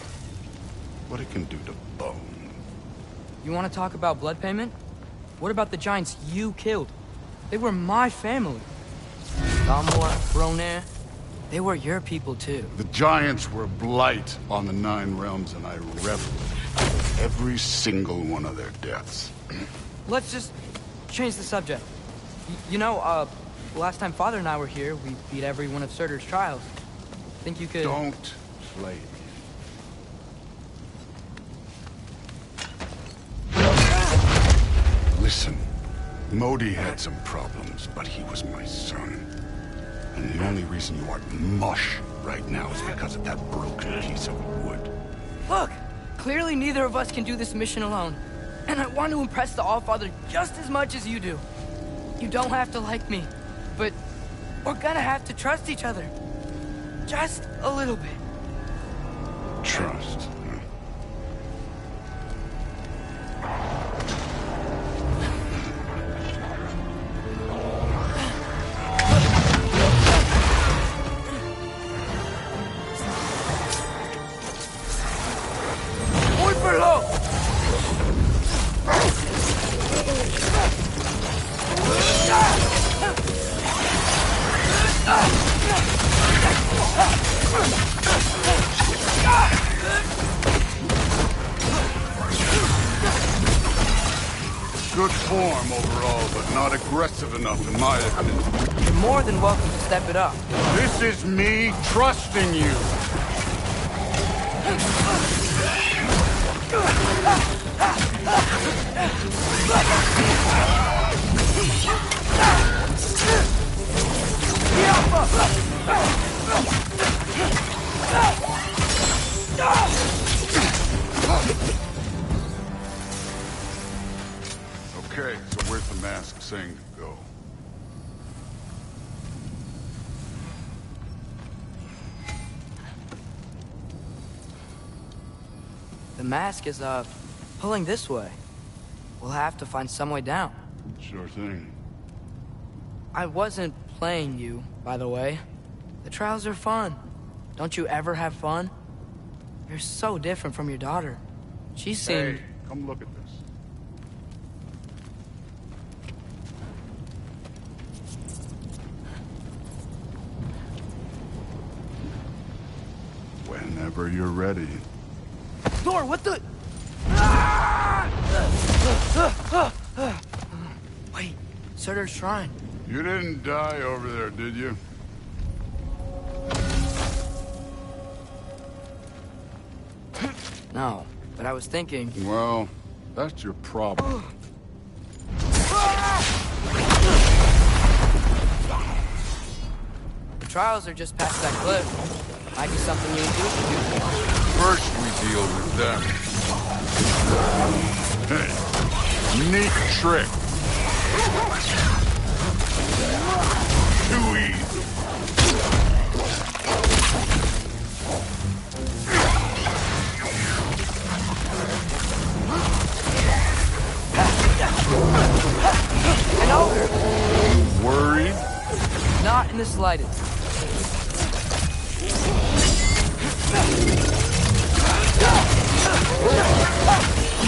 what it can do to bone.
You want to talk about blood payment? What about the giants you killed? They were my family. Dalmor, Bronir, they were your people too.
The giants were blight on the Nine Realms, and I reveled in every single one of their deaths.
Let's just change the subject. You know, last time Father and I were here, we beat every one of Surtur's trials. Think you could...
Don't play me. Listen, Modi had some problems, but he was my son. And the only reason you aren't mush right now is because of that broken piece of wood.
Look! Clearly neither of us can do this mission alone. And I want to impress the All-Father just as much as you do. You don't have to like me, but we're gonna have to trust each other. Just a little bit.
Trust. Good form overall, but not aggressive enough in my opinion.
You're more than welcome to step it up.
This is me trusting you. Okay, so where's the mask saying to go?
The mask is, pulling this way. We'll have to find some way down.
Sure thing.
I wasn't playing you, by the way. The trials are fun. Don't you ever have fun? You're so different from your daughter. She seemed...
Hey, come look at this. Whenever you're ready.
Thor, what the... Wait, Surtur's shrine.
You didn't die over there, did you?
No, but I was thinking...
Well, that's your problem.
The trials are just past that cliff. Might be something you and you can do.
First we deal with them. Hey, neat trick. Too easy.
An ogre!
Worried?
Not in the slightest.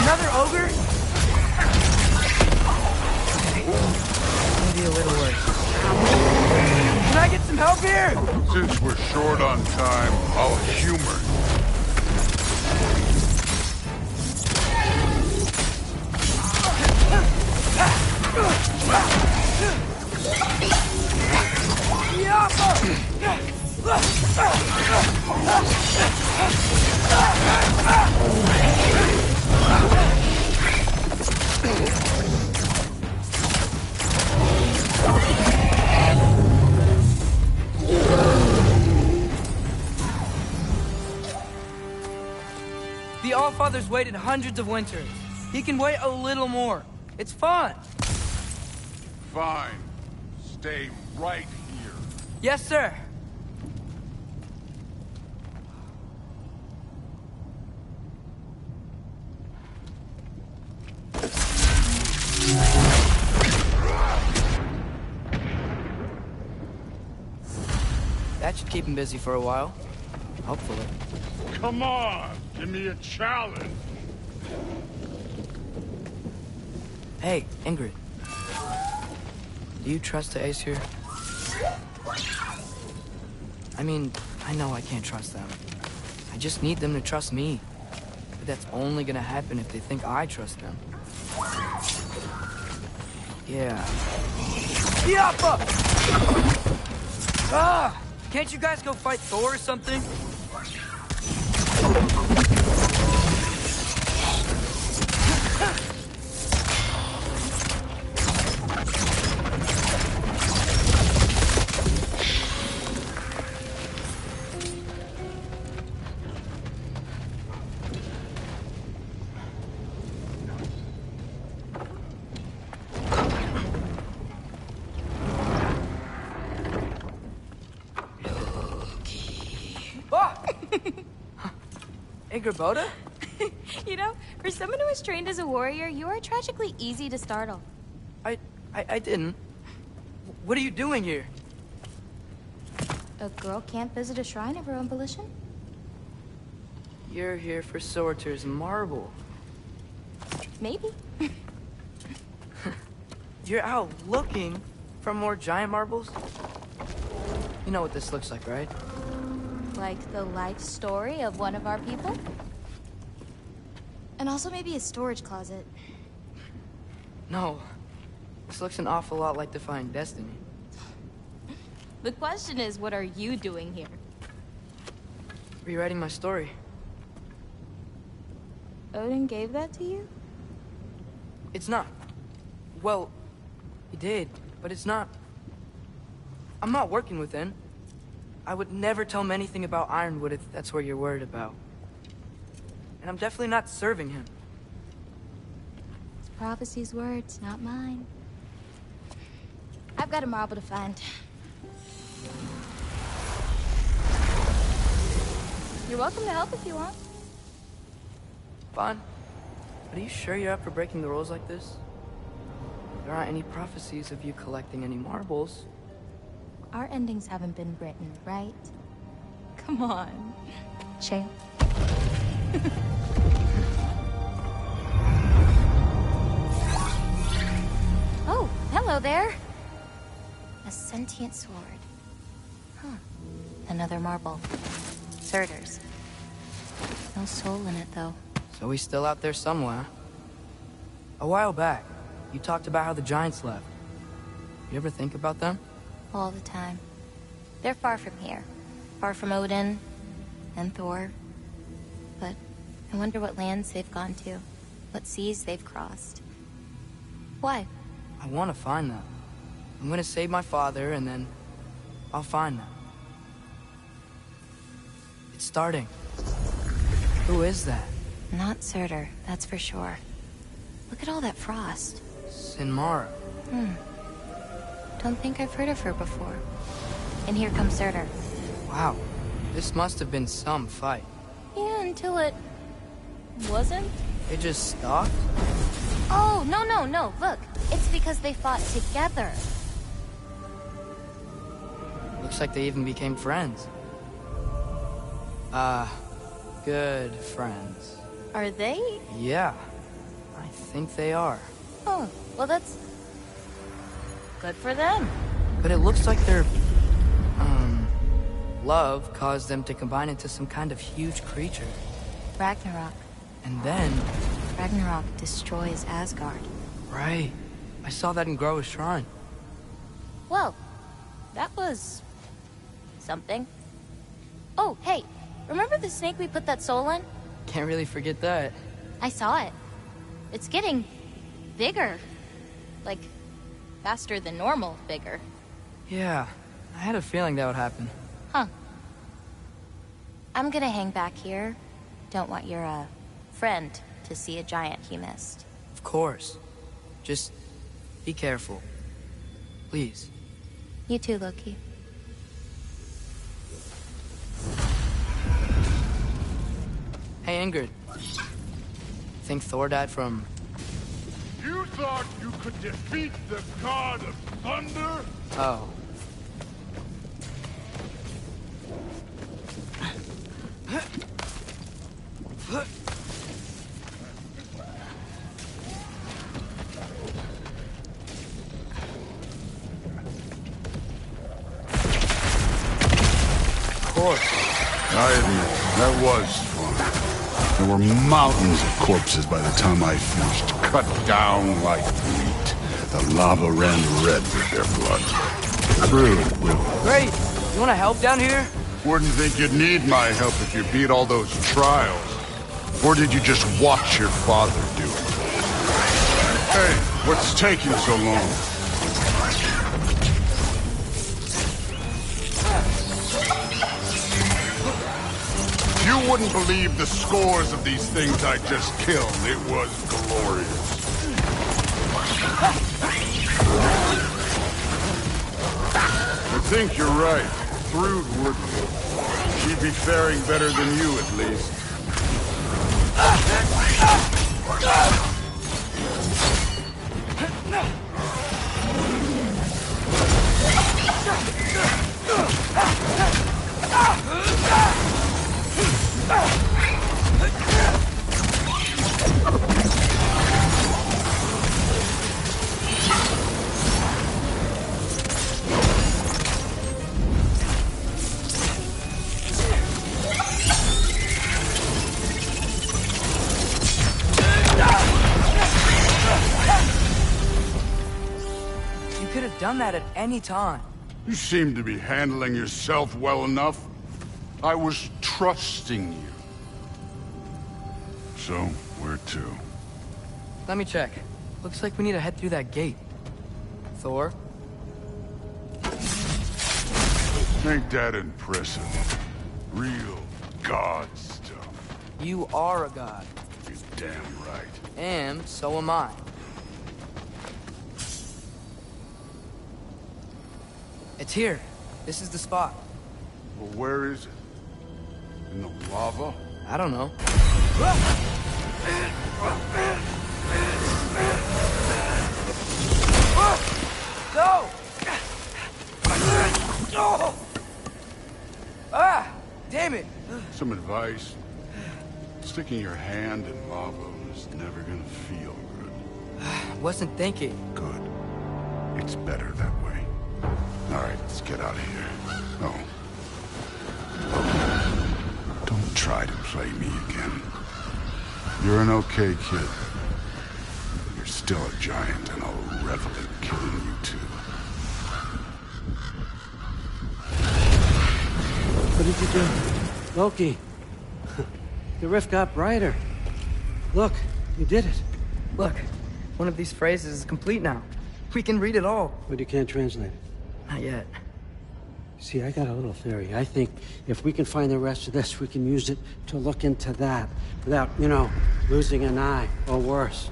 Another ogre? Maybe a little worse. Can I get some help here?
Since we're short on time, I'll humor.
The Allfather's waited hundreds of winters. He can wait a little more. It's fun.
Fine. Stay right here.
Yes, sir. That should keep him busy for a while. Hopefully.
Come on, give me a challenge.
Hey, Ingrid. Do you trust the Ace here? I mean, I know I can't trust them. I just need them to trust me. But that's only gonna happen if they think I trust them. Yeah. Yappa! Ah! Can't you guys go fight Thor or something? Boda?
You know, for someone who was trained as a warrior, you are tragically easy to startle.
I didn't. What are you doing here?
A girl can't visit a shrine of her own volition?
You're here for Sorter's marble.
Maybe.
You're out looking for more giant marbles? You know what this looks like, right?
Like the life story of one of our people? And also maybe a storage closet.
No. This looks an awful lot like Defying Destiny.
The question is, what are you doing here?
Rewriting my story.
Odin gave that to you?
It's not. Well, he did, but it's not. I'm not working with him. I would never tell him anything about Ironwood if that's what you're worried about. And I'm definitely not serving him.
It's prophecy's words, not mine. I've got a marble to find. You're welcome to help if you want.
Fine. But are you sure you're up for breaking the rules like this? There aren't any prophecies of you collecting any marbles.
Our endings haven't been written, right? Come on. Champ. Oh, hello there. A sentient sword. Huh. Another marble. Surtur's. No soul in it, though.
So he's still out there somewhere. A while back, you talked about how the Giants left. You ever think about them?
All the time. They're far from here. Far from Odin and Thor. But
I wonder what lands they've gone to, what seas they've crossed. Why?
I want to find them. I'm gonna save my father, and then I'll find them. It's starting. Who is that?
Not Surtur, that's for sure. Look at all that frost.
Sinmara.
Don't think I've heard of her before. And here comes Surtur.
Wow. This must have been some fight.
Yeah, until it... wasn't?
It just stopped?
Oh, no. Look, it's because they fought together.
Looks like they even became friends. Good friends.
Are they?
Yeah, I think they are.
Oh, well that's... good for them.
But it looks like their... love caused them to combine into some kind of huge creature.
Ragnarok.
And then...
Ragnarok destroys Asgard.
Right. I saw that in Groa's shrine.
Well, that was... something. Oh, hey, remember the snake we put that soul in?
Can't really forget that.
I saw it. It's getting... bigger. Like, faster than normal bigger.
Yeah, I had a feeling that would happen.
Huh. I'm gonna hang back here. Don't want your, friend to see a giant he missed.
Of course. Just be careful. Please.
You too, Loki.
Hey, Ingrid. Think Thor died from...
You thought you could defeat the god of thunder?
Oh. Of course.
I admit, that was fun. There were mountains of corpses by the time I finished, cut down like wheat. The lava ran red with their blood. Rude, really.
Great! You wanna help down here?
Wouldn't think you'd need my help if you beat all those trials. Or did you just watch your father do it? Hey, what's taking so long? You wouldn't believe the scores of these things I just killed. It was glorious. I think you're right. Thrud wouldn't. She'd be faring better than you, at least.
Done that at any time.
You seem to be handling yourself well enough. I was trusting you. So, where to?
Let me check. Looks like we need to head through that gate. Thor?
Ain't that impressive? Real god stuff.
You are a god.
You're damn right.
And so am I. It's here. This is the spot.
Well, where is it? In the lava?
I don't know. Go! Ah! Damn it!
Some advice. Sticking your hand in lava is never gonna feel good.
Wasn't thinking.
Good. It's better that way. All right, let's get out of here. Oh. Don't try to play me again. You're an okay kid. You're still a giant, and I'll revel in killing you too.
What did you do? Loki. The rift got brighter. Look, you did it.
Look, one of these phrases is complete now. We can read it all.
But you can't translate it.
Not yet.
See, I got a little theory. I think if we can find the rest of this, we can use it to look into that without, you know, losing an eye or worse.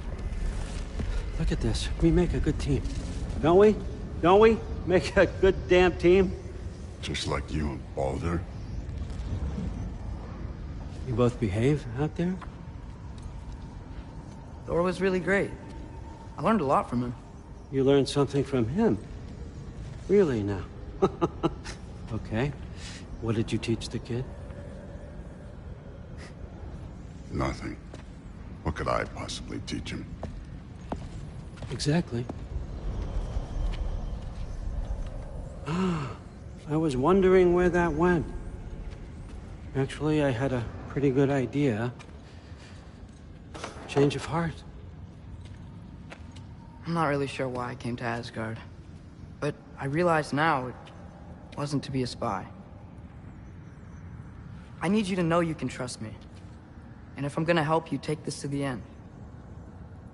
Look at this. We make a good team. Don't we? Don't we? Make a good damn team?
Just like you and Baldur?
You both behave out there?
Thor was really great. I learned a lot from him.
You learned something from him? Really now? Okay. What did you teach the kid?
Nothing. What could I possibly teach him?
Exactly. I was wondering where that went. Actually, I had a pretty good idea. Change of heart.
I'm not really sure why I came to Asgard. But I realize now it wasn't to be a spy. I need you to know you can trust me. And if I'm gonna help you take this to the end,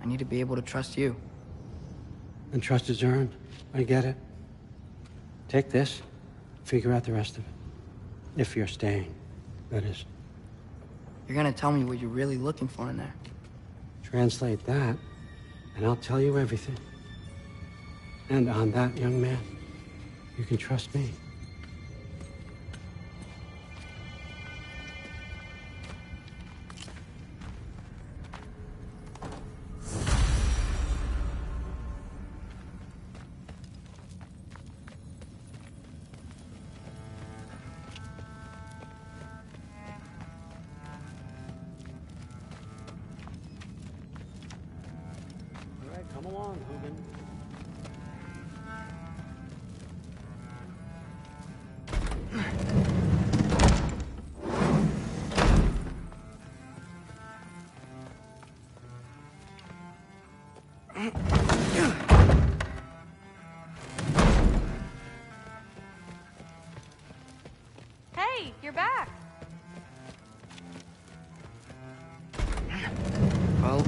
I need to be able to trust you.
And trust is earned. I get it. Take this, figure out the rest of it. If you're staying, that is.
You're gonna tell me what you're really looking for in there.
Translate that, and I'll tell you everything. And on that, young man, you can trust me. Come along, Hugin.
Hey, you're back.
Well,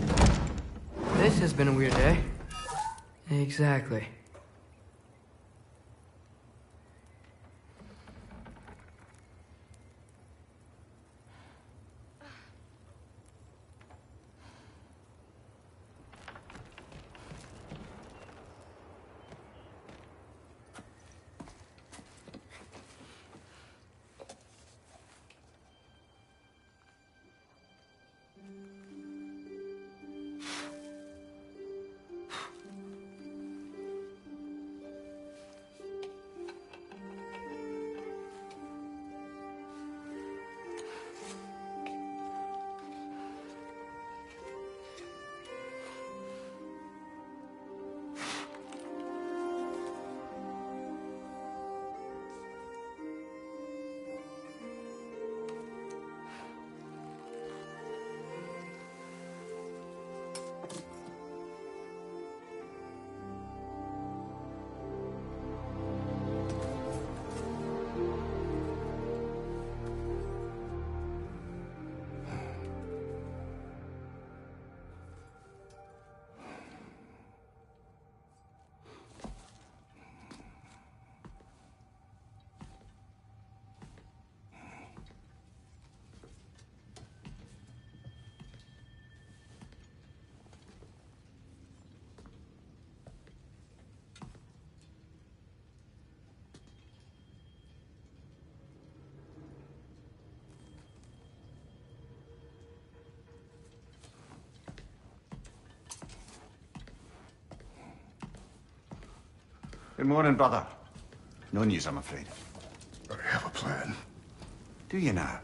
this has been a weird day. Exactly.
Good morning, brother. No news, I'm afraid.
I have a plan.
Do you now?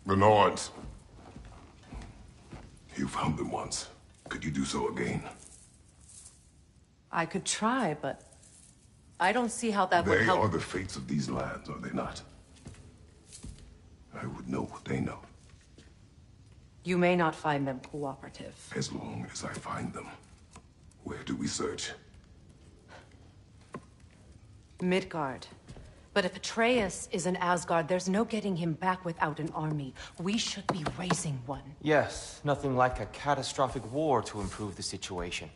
The Nords. You found them once. Could you do so again?
I could try, but I don't see how that would help.
They are the fates of these lands, are they not? I would know what they know.
You may not find them cooperative.
As long as I find them. Where do we search?
Midgard. But if Atreus is in Asgard, there's no getting him back without an army. We should be raising one.
Yes, nothing like a catastrophic war to improve the situation.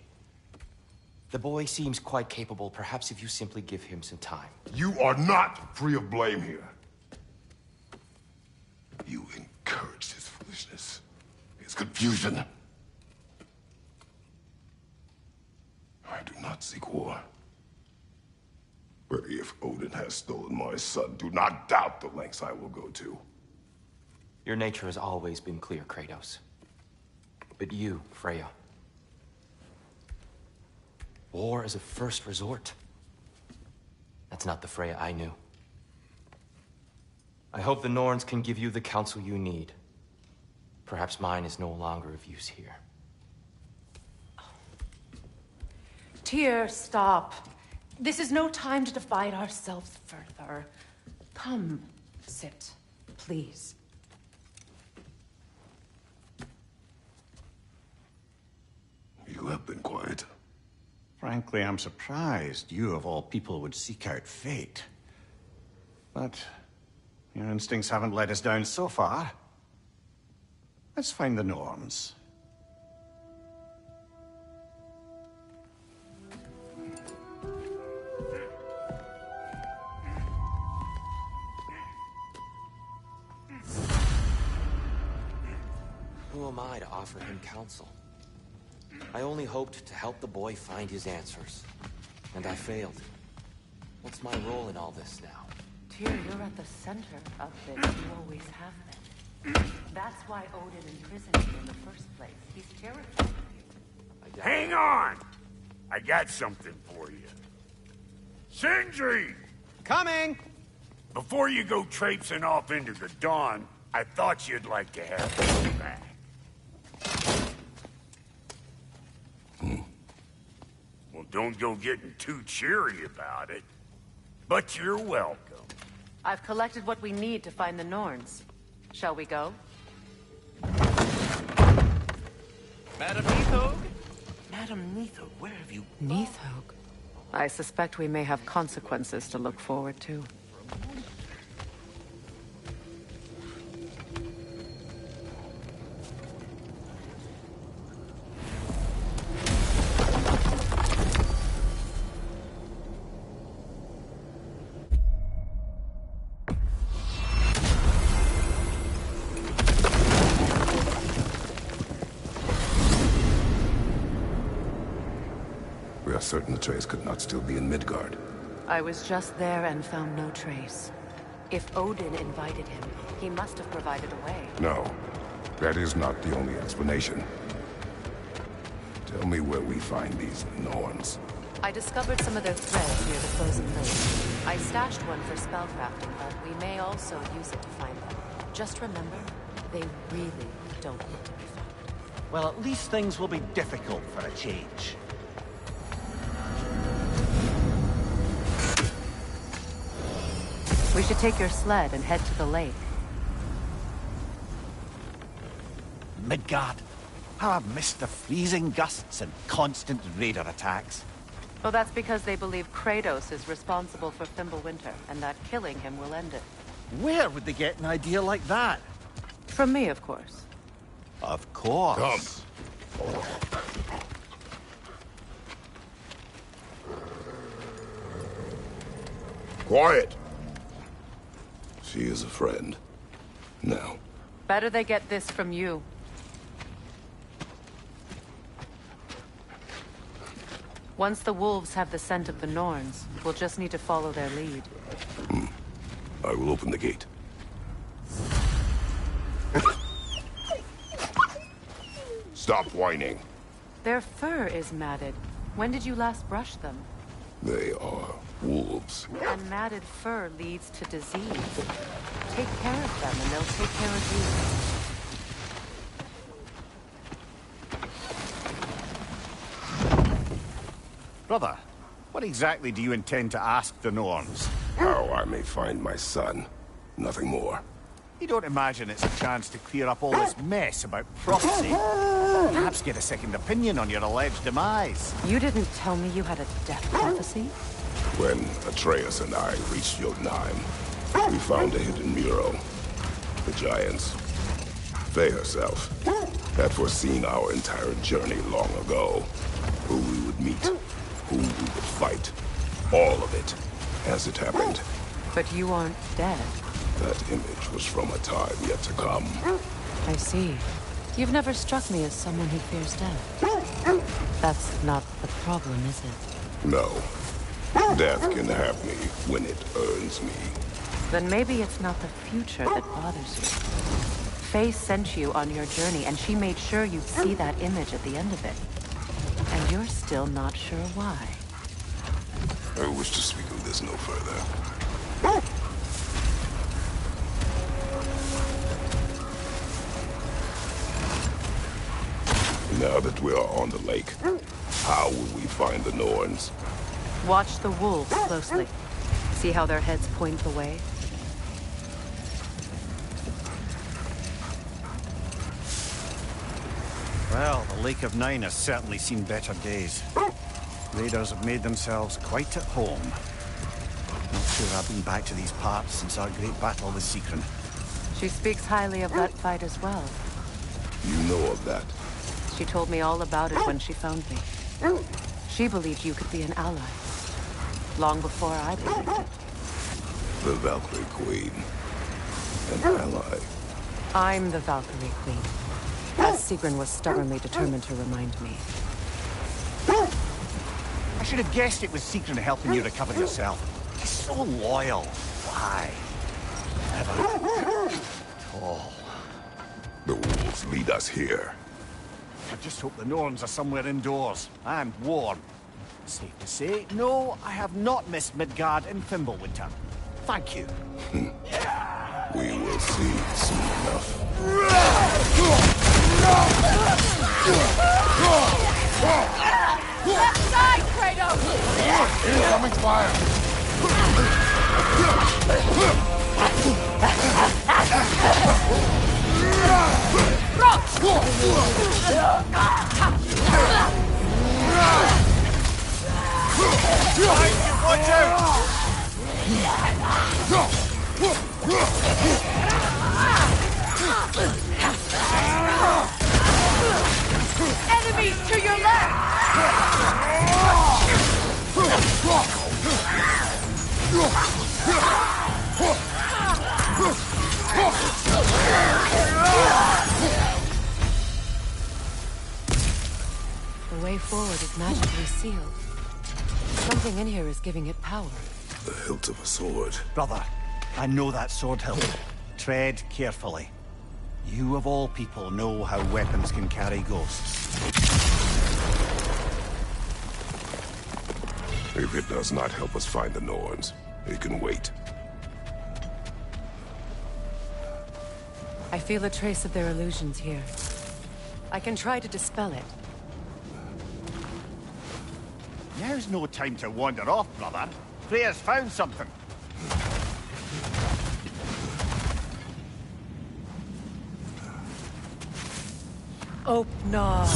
The boy seems quite capable. Perhaps if you simply give him some time.
You are not free of blame here. You encouraged his foolishness, his confusion. I do not seek war. But if Odin has stolen my son, do not doubt the lengths I will go to.
Your nature has always been clear, Kratos. But you, Freya. War is a first resort. That's not the Freya I knew. I hope the Norns can give you the counsel you need. Perhaps mine is no longer of use here.
Tyr, stop. This is no time to divide ourselves further. Come, sit, please.
You have been quiet.
Frankly, I'm surprised you, of all people, would seek out fate. But your instincts haven't let us down so far. Let's find the Norns.
Who am I to offer him counsel? I only hoped to help the boy find his answers. And I failed. What's my role in all this now?
Tyr, you're at the center of this. You always have been. That's why Odin imprisoned you in the first place. He's terrified of you.
Hang on! I got something for you. Sindri!
Coming!
Before you go traipsing off into the dawn, I thought you'd like to have this back. Well, don't go getting too cheery about it. But you're welcome.
I've collected what we need to find the Norns. Shall we go?
Madam Neathog?
Madam Neathog, where have you...
Neathog? I suspect we may have consequences to look forward to.
We are certain the trace could not still be in Midgard.
I was just there and found no trace. If Odin invited him, he must have provided a way.
No, that is not the only explanation. Tell me where we find these Norns.
I discovered some of their threads near the frozen lake. I stashed one for spellcrafting, but we may also use it to find them. Just remember, they really don't need to be found.
Well, at least things will be difficult for a change.
We should take your sled and head to the lake.
Midgard. How I've missed the freezing gusts and constant raider attacks.
Well, that's because they believe Kratos is responsible for Fimbulwinter, and that killing him will end it.
Where would they get an idea like that?
From me, of course.
Of course.
Come. Quiet! She is a friend. Now.
Better they get this from you. Once the wolves have the scent of the Norns, we'll just need to follow their lead.
I will open the gate. Stop whining.
Their fur is matted. When did you last brush them?
They are wolves.
And matted fur leads to disease. Take care of them and they'll take care of
you. Brother, what exactly do you intend to ask the Norns?
How I may find my son. Nothing more.
You don't imagine it's a chance to clear up all this mess about prophecy? Perhaps get a second opinion on your alleged demise.
You didn't tell me you had a death prophecy?
When Atreus and I reached Jotunheim, we found a hidden mural. The Giants, they herself, had foreseen our entire journey long ago. Who we would meet, who we would fight. All of it, as it happened.
But you aren't dead.
That image was from a time yet to come.
I see. You've never struck me as someone who fears death. That's not the problem, is it?
No. Death can have me when it earns me.
Then maybe it's not the future that bothers you. Faye sent you on your journey, and she made sure you'd see that image at the end of it. And you're still not sure why.
I wish to speak of this no further. Now that we are on the lake, how will we find the Norns?
Watch the wolves closely. See how their heads point the way?
Well, the Lake of Nine has certainly seen better days. Raiders have made themselves quite at home. Not sure I've been back to these parts since our great battle with Sigrun.
She speaks highly of that fight as well.
You know of that?
She told me all about it when she found me. She believed you could be an ally. Long before I believed it.
The Valkyrie Queen. An ally.
I'm the Valkyrie Queen. As Sigrun was stubbornly determined to remind me.
I should have guessed it was Sigrun helping you recover yourself. He's so loyal. Why? Never. Oh.
The wolves lead us here.
I just hope the Norns are somewhere indoors and warm. Safe to say, no, I have not missed Midgard in Fimbulwinter. Thank you.
We will see soon enough.
Left side, Kratos!
Incoming fire!
Watch out!
Enemies to your left!
The way forward is magically sealed. Something in here is giving it power.
The hilt of a sword.
Brother, I know that sword hilt. Tread carefully. You of all people know how weapons can carry ghosts.
If it does not help us find the Norns, it can wait.
I feel a trace of their illusions here. I can try to dispel it.
Now's no time to wander off, brother. Freya's found something.
Open up.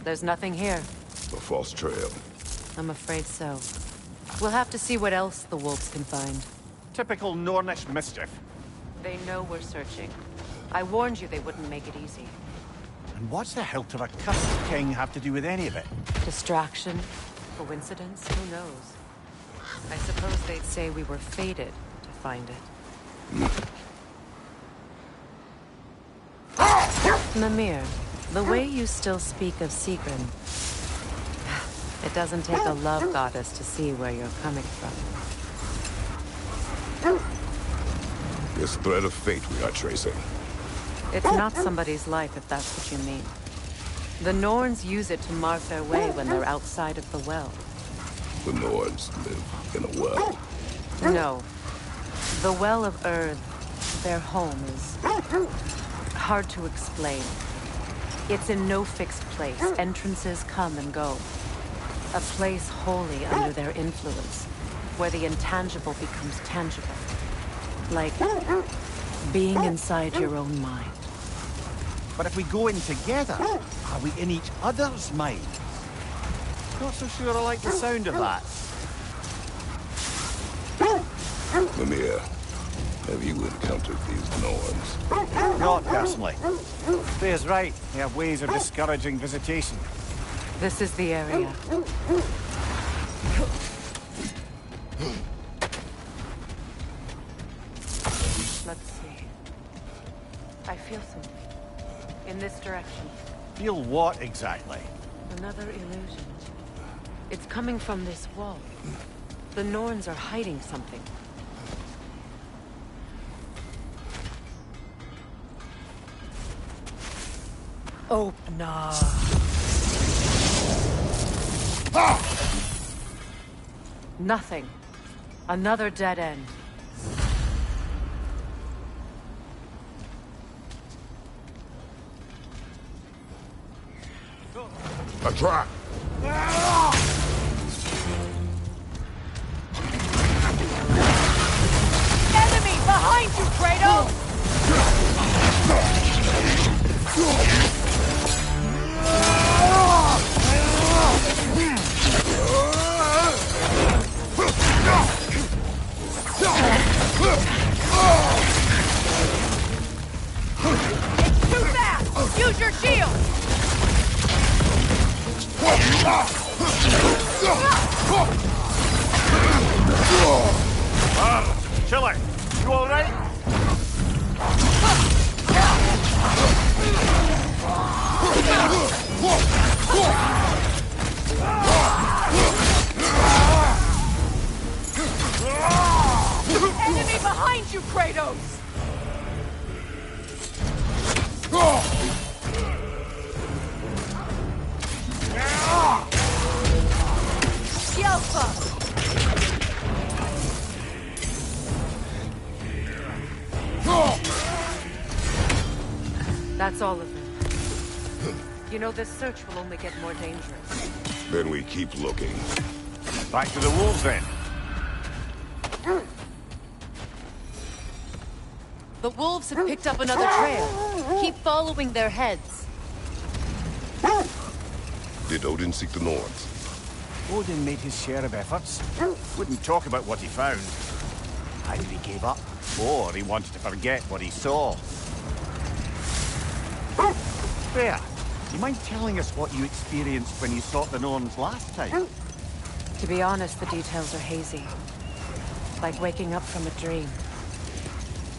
There's nothing here.
A false trail.
I'm afraid so. We'll have to see what else the wolves can find.
Typical Nornish mischief.
They know we're searching. I warned you they wouldn't make it easy.
And what's the hilt of a cursed king have to do with any of it?
Distraction? Coincidence? Who knows? I suppose they'd say we were fated to find it. Mimir, the way you still speak of Sigrun, it doesn't take a love goddess to see where you're coming from.
This thread of fate we are tracing.
It's not somebody's life, if that's what you mean. The Norns use it to mark their way when they're outside of the well.
The Norns live in a well.
No. The Well of Earth, their home, is hard to explain. It's in no fixed place. Entrances come and go. A place wholly under their influence, where the intangible becomes tangible. Like being inside your own mind.
But if we go in together, are we in each other's mind? Not so sure I like the sound of that.
Mimir, have you encountered these Norns?
Not personally. Freya's right. They have ways of discouraging visitation.
This is the area. Let's see. I feel something. In this direction.
Feel what exactly?
Another illusion. It's coming from this wall. The Norns are hiding something.
Open up.
Nothing. Another dead end.
A trap!
Enemy behind you, Kratos! It's too fast! Use your shield!
Chiller, you alright?
Enemy behind you, Kratos! Yelpa!
That's all of them. You know, this search will only get more dangerous.
Then we keep looking.
Back to the wolves, then.
The wolves have picked up another trail. Keep following their heads.
Did Odin seek the Norns?
Odin made his share of efforts. Wouldn't talk about what he found. Either he gave up, or he wanted to forget what he saw. Freya, do you mind telling us what you experienced when you sought the Norns last time?
To be honest, the details are hazy. Like waking up from a dream.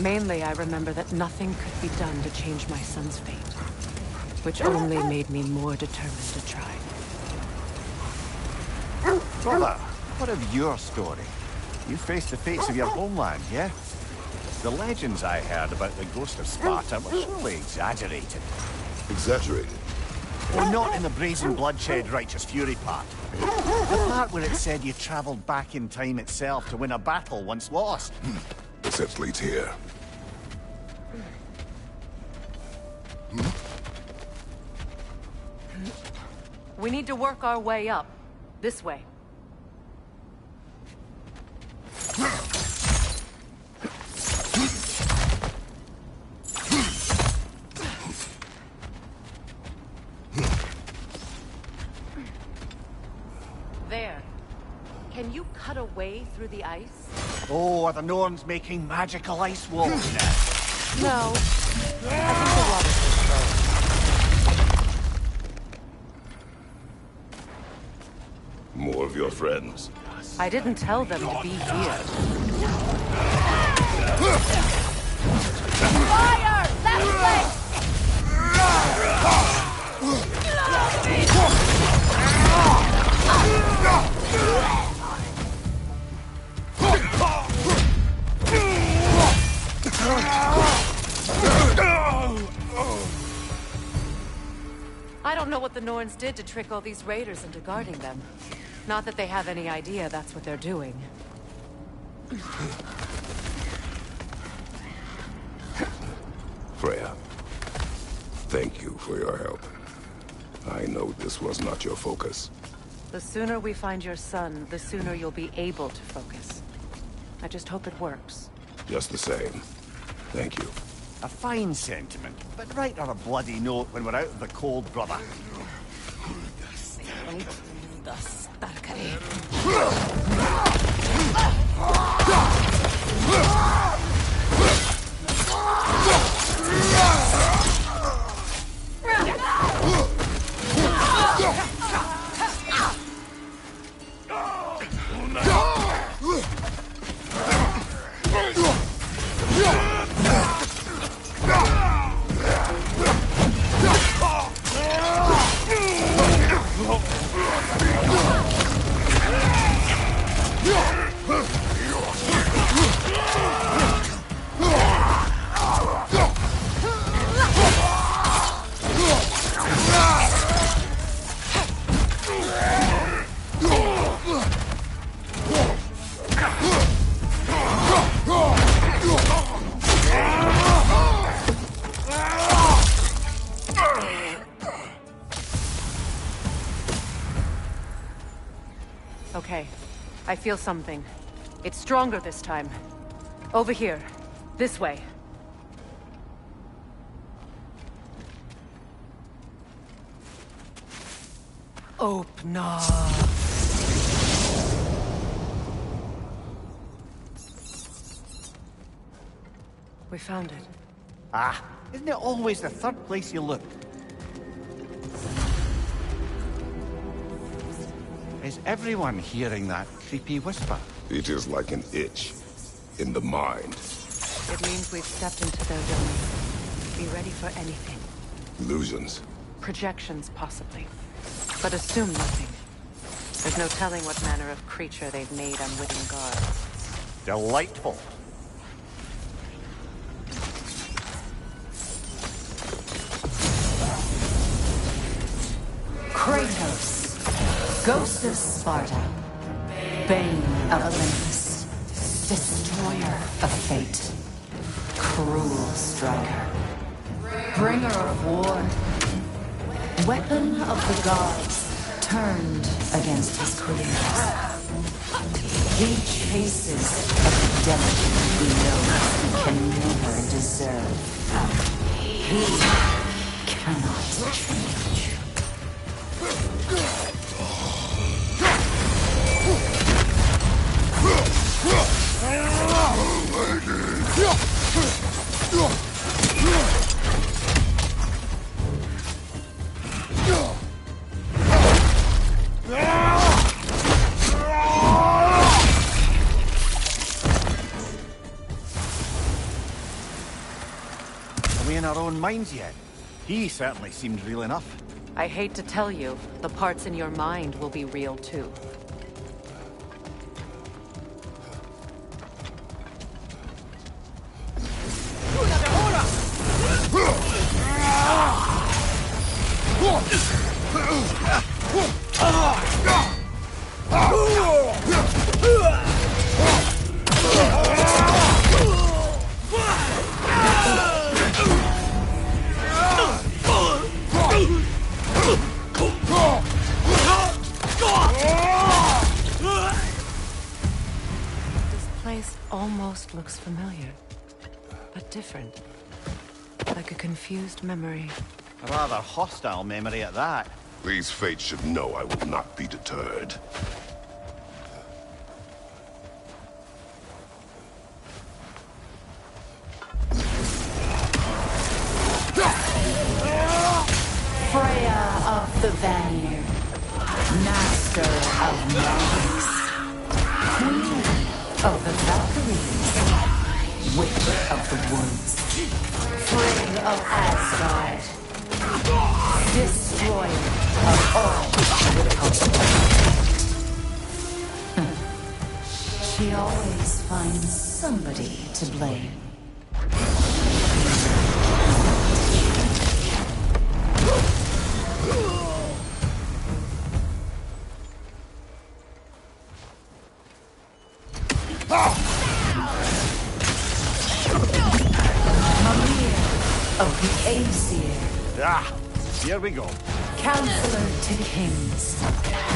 Mainly, I remember that nothing could be done to change my son's fate. Which only made me more determined to try.
Brother, what of your story? You faced the fates of your homeland, yeah? The legends I heard about the ghost of Sparta were surely exaggerated.
Exaggerated?
Well, not in the brazen bloodshed righteous fury part. The part where it said you traveled back in time itself to win a battle once lost.
The sense leads here.
We need to work our way up. This way. There. Can you cut a way through the ice?
Oh, are the Norns making magical ice walls now?
No. I think the water's controlled.
More of your friends.
I didn't tell them to be here.
Fire! Left leg!
I don't know what the Norns did to trick all these raiders into guarding them. Not that they have any idea that's what they're doing.
Freya, thank you for your help. I know this was not your focus.
The sooner we find your son, the sooner you'll be able to focus. I just hope it works.
Just the same. Thank you.
A fine sentiment, but write her a bloody note when we're out of the cold, brother.
Okay, I feel something. It's stronger this time. Over here. This way. Open. We found it.
Ah, isn't it always the third place you look? Is everyone hearing that creepy whisper?
It is like an itch in the mind.
It means we've stepped into their domain. Be ready for anything.
Illusions.
Projections, possibly. But assume nothing. There's no telling what manner of creature they've made unwitting guards.
Delightful.
Kratos, Ghost of Sparta, Bane of Olympus, Destroyer of Fate, Cruel Striker, Bringer of War, Weapon of the Gods, turned against his creators. He chases a redemption he knows he can never deserve. He cannot change.
Are we in our own minds yet? He certainly seemed real enough.
I hate to tell you, the parts in your mind will be real too. Almost looks familiar, but different. Like a confused memory.
A rather hostile memory at that.
These fates should know I will not be deterred.
Freya of the Vanir, Master of Magics, Queen of the Valkyries, Witch of the Woods, Frigg of Asgard, Destroyer of all the She always finds somebody to blame. Of the Aesir.
Ah, here we go.
Counselor to kings,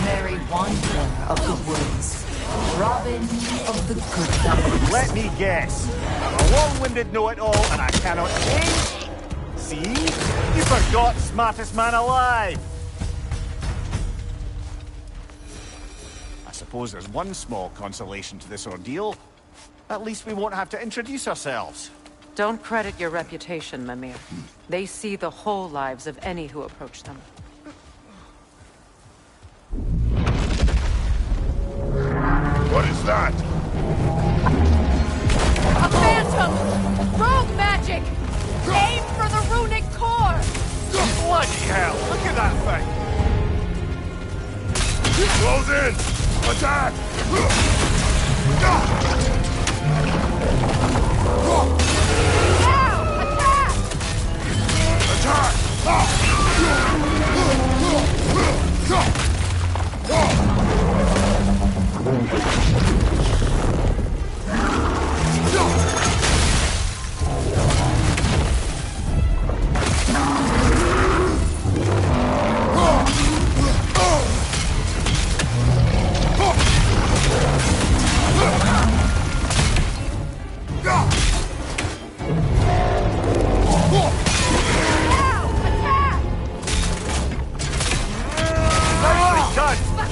merry wanderer of the woods, Robin of the Good Side.
Let me guess. I'm a long-winded know-it-all and I cannot change? See? You forgot smartest man alive. I suppose there's one small consolation to this ordeal. At least we won't have to introduce ourselves.
Don't credit your reputation, Mimir. They see the whole lives of any who approach them.
What is that?
A phantom! Rogue magic! Aim for the runic core!
Bloody hell! Look at that thing!
Close in! Attack!
Now! Attack!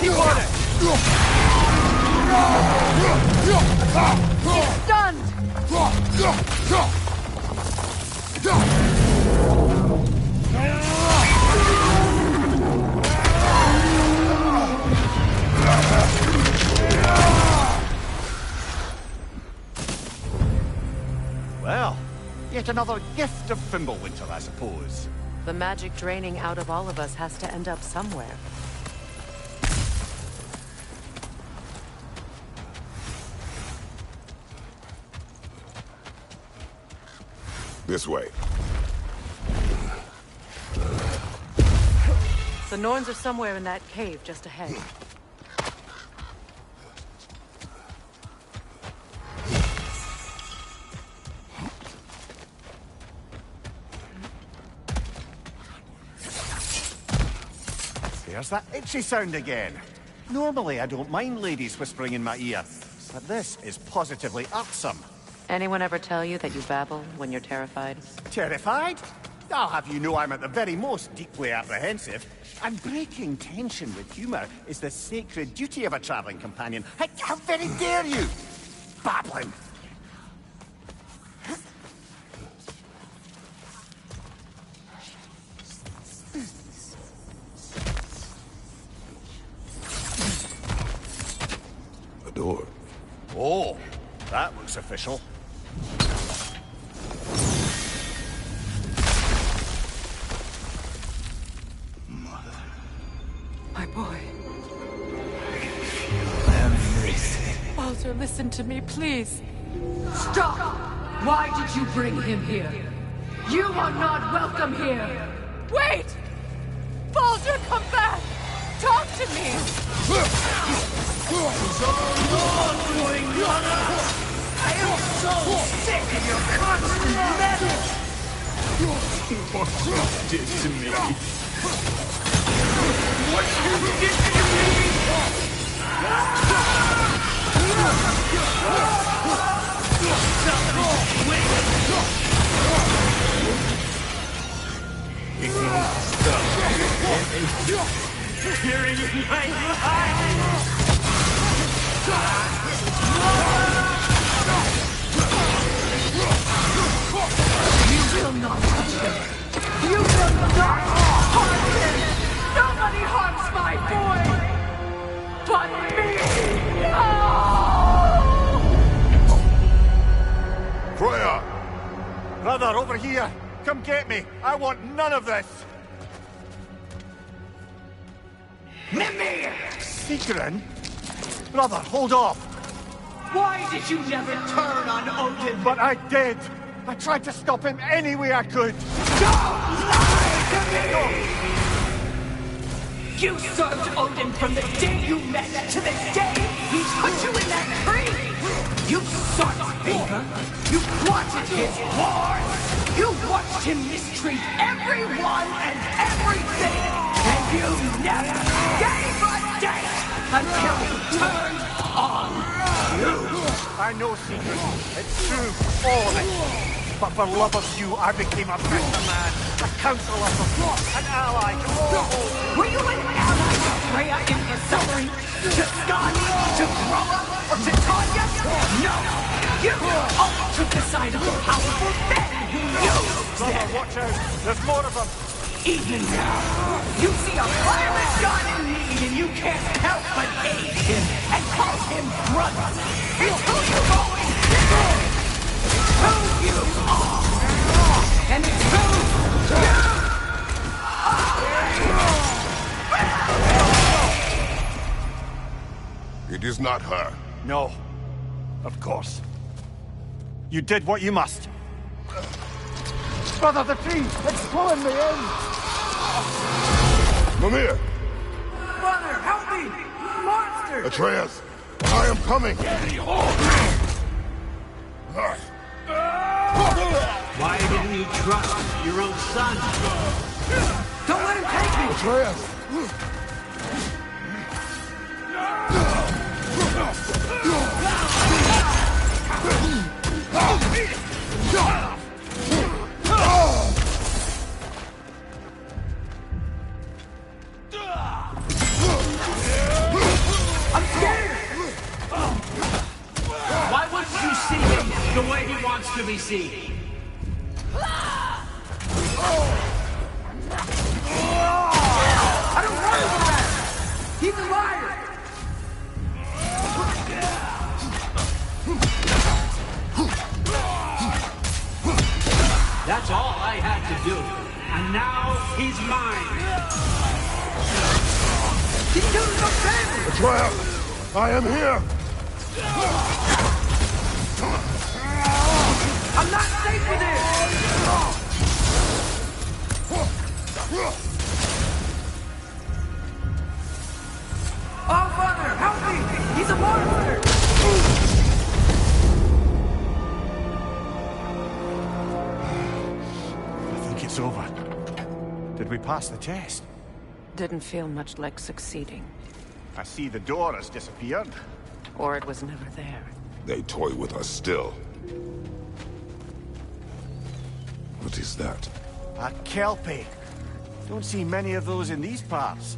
Keep on it!
It's stunned!
Well, yet another gift of Fimbulwinter, I suppose.
The magic draining out of all of us has to end up somewhere.
This way.
The Norns are somewhere in that cave just ahead.
There's that itchy sound again. Normally I don't mind ladies whispering in my ear, but this is positively irksome.
Anyone ever tell you that you babble when you're terrified?
Terrified? I'll have you know I'm at the very most deeply apprehensive. And breaking tension with humour is the sacred duty of a travelling companion. How very dare you! Babbling!
A door.
Oh, that looks official.
My boy.
Everything.
Baldur, listen to me, please.
Stop! Why did you bring him here? You are not welcome here!
Wait! Baldur, come back! Talk to me!
I am so sick of your constant meddling!
What you did to me.
What you did to me! Somebody, wait!
Hearing in my eyes!
You will not touch him! You will not harm him! Nobody harms my boy! But me! No!
Freya!
Brother, over here! Come get me! I want none of this!
Mimir!
Sigrun? Brother, hold off!
Why did you never turn on Odin?
But I did! I tried to stop him any way I could!
Don't lie to me! You served Odin from the day you met to the day he put you in that tree! You sought favor! You wanted his wars! You watched him mistreat everyone and everything! And you never gave a date until he turned on
I know secrets. It's true, all of it. But for love of you, I became a better man, a counselor, an ally to all.
Were you an ally to Freya in her suffering? To Skadi? To Groa? Or to Tanya? No! You all took the side of the powerful men who used them!
Brother, watch out. There's more of them.
Even now, you see a fireman's god in need and you can't help but aid him and call him brother. It's who you've always been! It's who you are! And it's who you are!
It is not her.
No. Of course. You did what you must. Brother, the tree! It's pulling me in!
Mimir!
Brother, help me! Monster!
Atreus! I am coming!
Why didn't you trust your own son?
Don't let him take me!
Atreus!
I'm scared!
Why wouldn't you see him the way he wants to be seen?
I don't worry about that! He's a liar!
That's all I had to do. And now he's mine.
He's doing no favor!
Atreus! I am here!
I'm not safe with him! Oh, Father, help me! He's a monster!
I think it's over. Did we pass the test?
Didn't feel much like succeeding.
I see the door has disappeared.
Or it was never there.
They toy with us still. What is that?
A Kelpie. Don't see many of those in these parts.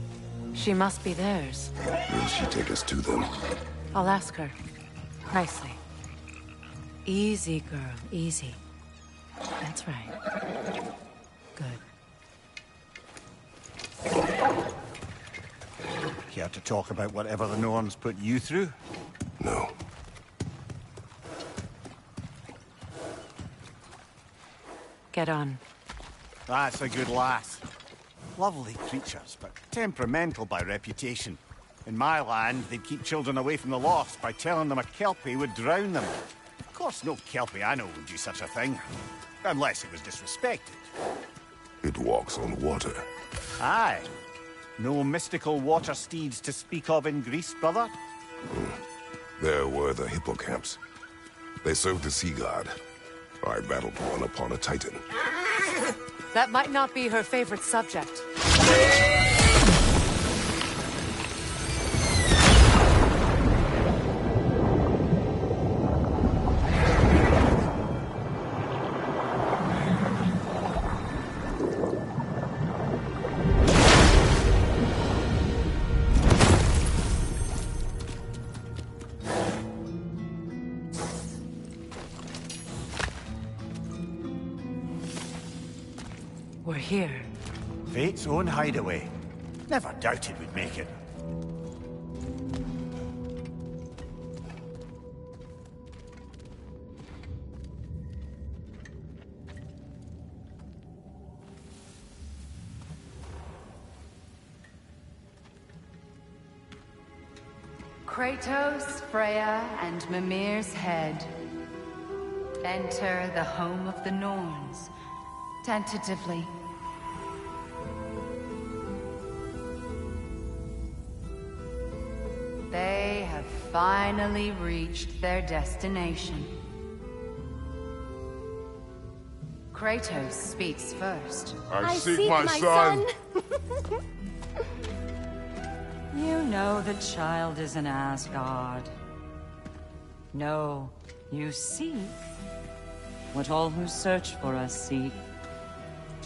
She must be theirs.
Will she take us to them?
I'll ask her. Nicely. Easy, girl. Easy. That's right. Good.
Care to talk about whatever the Norns put you through?
No.
Get on.
That's a good lass. Lovely creatures, but temperamental by reputation. In my land, they'd keep children away from the lost by telling them a Kelpie would drown them. Of course, no Kelpie I know would do such a thing. Unless it was disrespected.
It walks on water.
Aye. No mystical water steeds to speak of in Greece, brother?
There were the hippocamps. They served the sea god. I battled one upon a titan.
That might not be her favorite subject. We're here.
Fate's own hideaway. Never doubted we'd make it.
Kratos, Freya, and Mimir's head. Enter the home of the Norns. Tentatively. They have finally reached their destination. Kratos speaks first.
I seek my son.
You know the child is in Asgard.
No, you seek what all who search for us seek.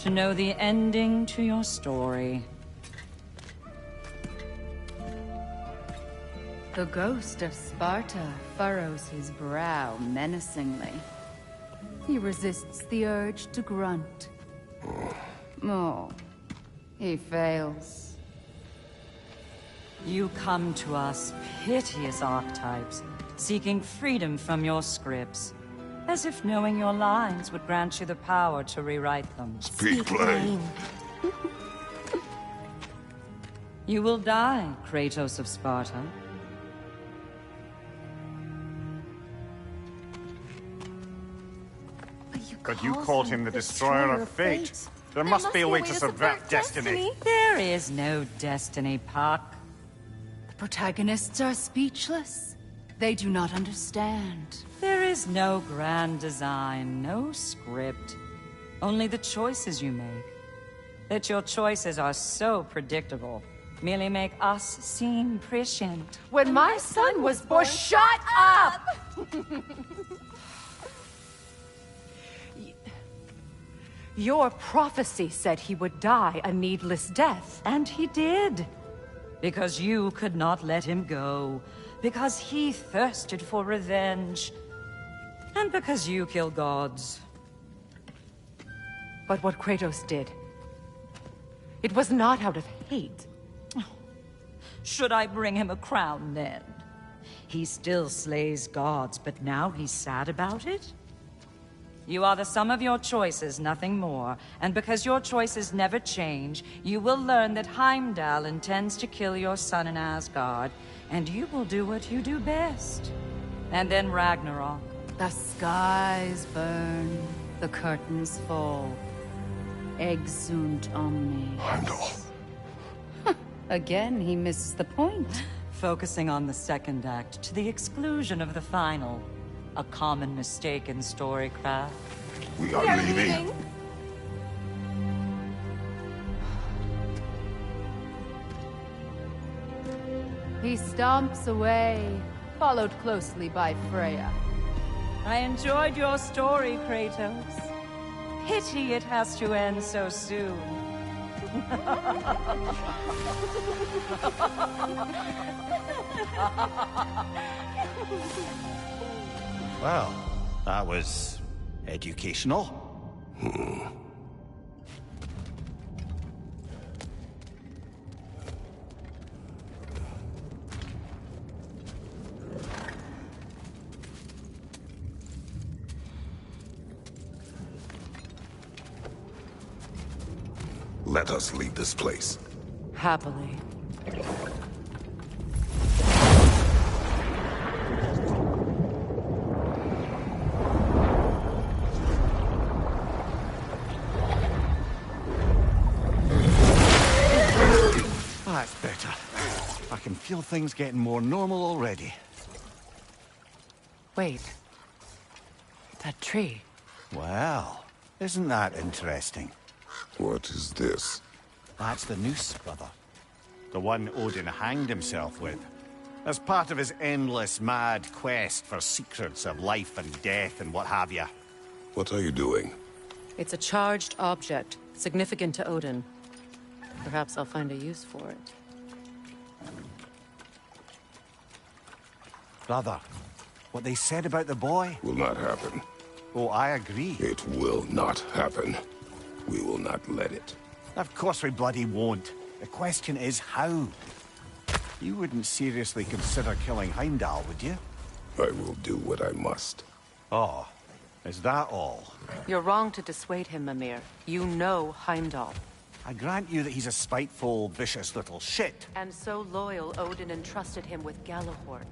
To know the ending to your story.
The ghost of Sparta furrows his brow menacingly. He resists the urge to grunt. Oh, he fails.
You come to us, piteous archetypes, seeking freedom from your scripts. As if knowing your lines would grant you the power to rewrite them.
Speak plain.
You will die, Kratos of Sparta.
But you called him the Destroyer of Fate. There must be a way to subvert destiny.
There is no destiny, Puck.
The protagonists are speechless. They do not understand.
There is no grand design, no script. Only the choices you make. That your choices are so predictable merely make us seem prescient.
When my son was born, shut up!
Your prophecy said he would die a needless death.
And he did. Because you could not let him go. Because he thirsted for revenge. And because you kill gods.
But what Kratos did, it was not out of hate.
Should I bring him a crown then? He still slays gods, but now he's sad about it? You are the sum of your choices, nothing more. And because your choices never change, you will learn that Heimdall intends to kill your son in Asgard, and you will do what you do best. And then Ragnarok.
The skies burn, the curtains fall. Exunt omni.
Heimdall.
Again, he misses the point.
Focusing on the second act to the exclusion of the final. A common mistake in storycraft.
We are leaving.
He stomps away, followed closely by Freya.
I enjoyed your story, Kratos. Pity it has to end so soon.
Well, that was educational.
Let us leave this place.
Happily.
That's better. I can feel things getting more normal already.
Wait. That tree.
Well, isn't that interesting?
What is this?
That's the noose, brother. The one Odin hanged himself with. As part of his endless, mad quest for secrets of life and death and what have you.
What are you doing?
It's a charged object, significant to Odin. Perhaps I'll find a use for it.
Brother, what they said about the boy?
Will not happen.
Oh, I agree.
It will not happen. We will not let it.
Of course we bloody won't. The question is how. You wouldn't seriously consider killing Heimdall, would you?
I will do what I must.
Oh, is that all?
You're wrong to dissuade him, Mimir. You know Heimdall.
I grant you that he's a spiteful, vicious little shit.
And so loyal, Odin entrusted him with Galahorn.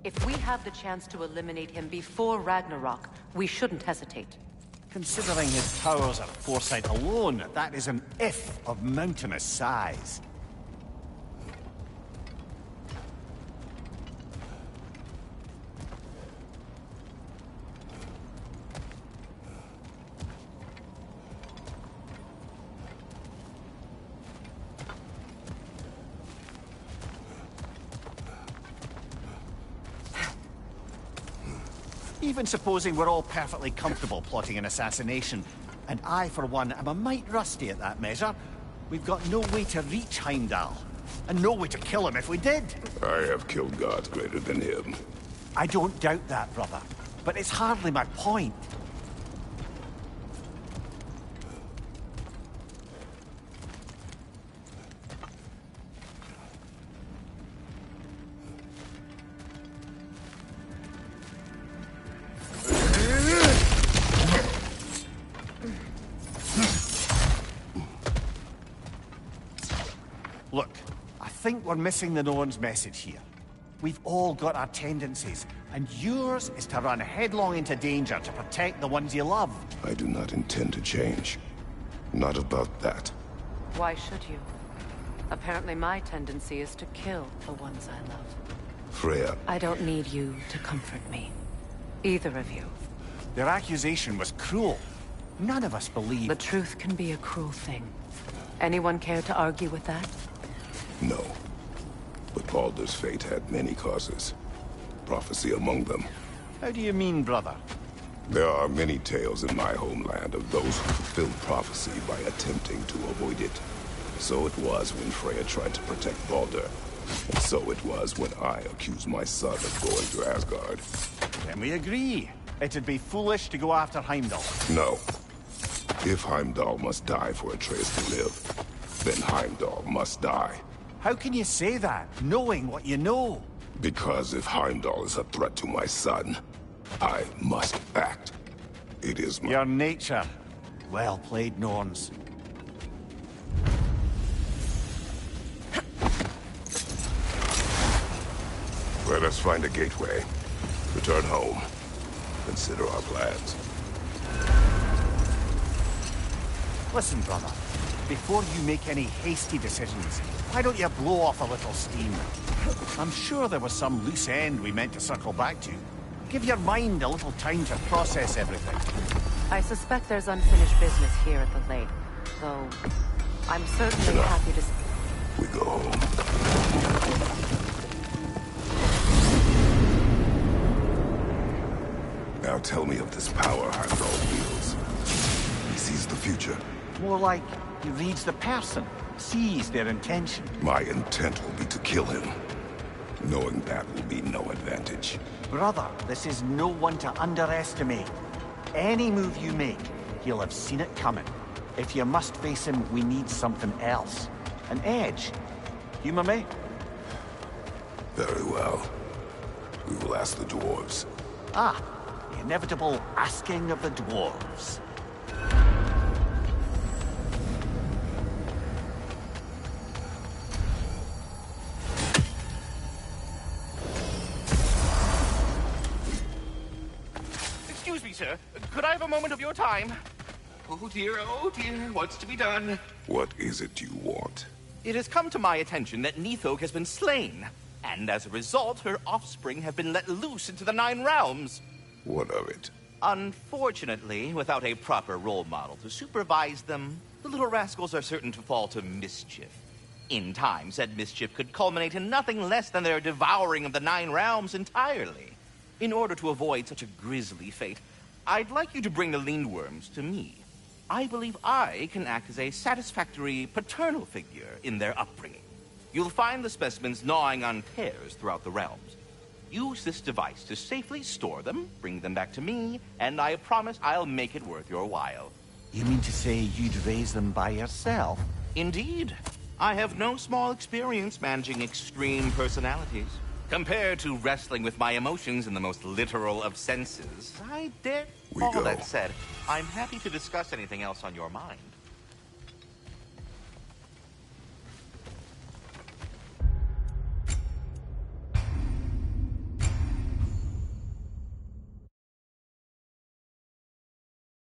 If we have the chance to eliminate him before Ragnarok, we shouldn't hesitate.
Considering his powers of foresight alone, that is an if of mountainous size. Even supposing we're all perfectly comfortable plotting an assassination, and I, for one, am a mite rusty at that measure, we've got no way to reach Heimdall, and no way to kill him if we did.
I have killed gods greater than him.
I don't doubt that, brother, but it's hardly my point. Look, I think we're missing the Norn's message here. We've all got our tendencies, and yours is to run headlong into danger to protect the ones you love.
I do not intend to change. Not about that.
Why should you? Apparently my tendency is to kill the ones I love.
Freya.
I don't need you to comfort me. Either of you.
Their accusation was cruel. None of us believe...
The truth can be a cruel thing. Anyone care to argue with that?
No. But Baldur's fate had many causes. Prophecy among them.
How do you mean, brother?
There are many tales in my homeland of those who fulfilled prophecy by attempting to avoid it. So it was when Freya tried to protect Baldur. And so it was when I accused my son of going to Asgard.
Then we agree. It'd be foolish to go after Heimdall.
No. If Heimdall must die for Atreus to live, then Heimdall must die.
How can you say that, knowing what you know?
Because if Heimdall is a threat to my son, I must act. It is my...
Your nature. Well played, Norns.
Let us find a gateway. Return home. Consider our plans.
Listen, brother. Before you make any hasty decisions, why don't you blow off a little steam? I'm sure there was some loose end we meant to circle back to. Give your mind a little time to process everything.
I suspect there's unfinished business here at the lake, though I'm certainly happy to...
We go home. Now tell me of this power Heimdall wields. He sees the future.
More like he reads the person, sees their intention.
My intent will be to kill him. Knowing that will be no advantage.
Brother, this is no one to underestimate. Any move you make, he'll have seen it coming. If you must face him, we need something else. An edge. Humor me?
Very well. We will ask the dwarves.
Ah, the inevitable asking of the dwarves.
Excuse me, sir. Could I have a moment of your time? Oh dear, what's to be done?
What is it you want?
It has come to my attention that Nithog has been slain, and as a result, her offspring have been let loose into the Nine Realms.
What of it?
Unfortunately, without a proper role model to supervise them, the little rascals are certain to fall to mischief. In time, said mischief could culminate in nothing less than their devouring of the Nine Realms entirely. In order to avoid such a grisly fate, I'd like you to bring the Lindworms to me. I believe I can act as a satisfactory paternal figure in their upbringing. You'll find the specimens gnawing on pears throughout the realms. Use this device to safely store them, bring them back to me, and I promise I'll make it worth your while.
You mean to say you'd raise them by yourself?
Indeed. I have no small experience managing extreme personalities. Compared to wrestling with my emotions in the most literal of senses, I dare... All that said, I'm happy to discuss anything else on your mind.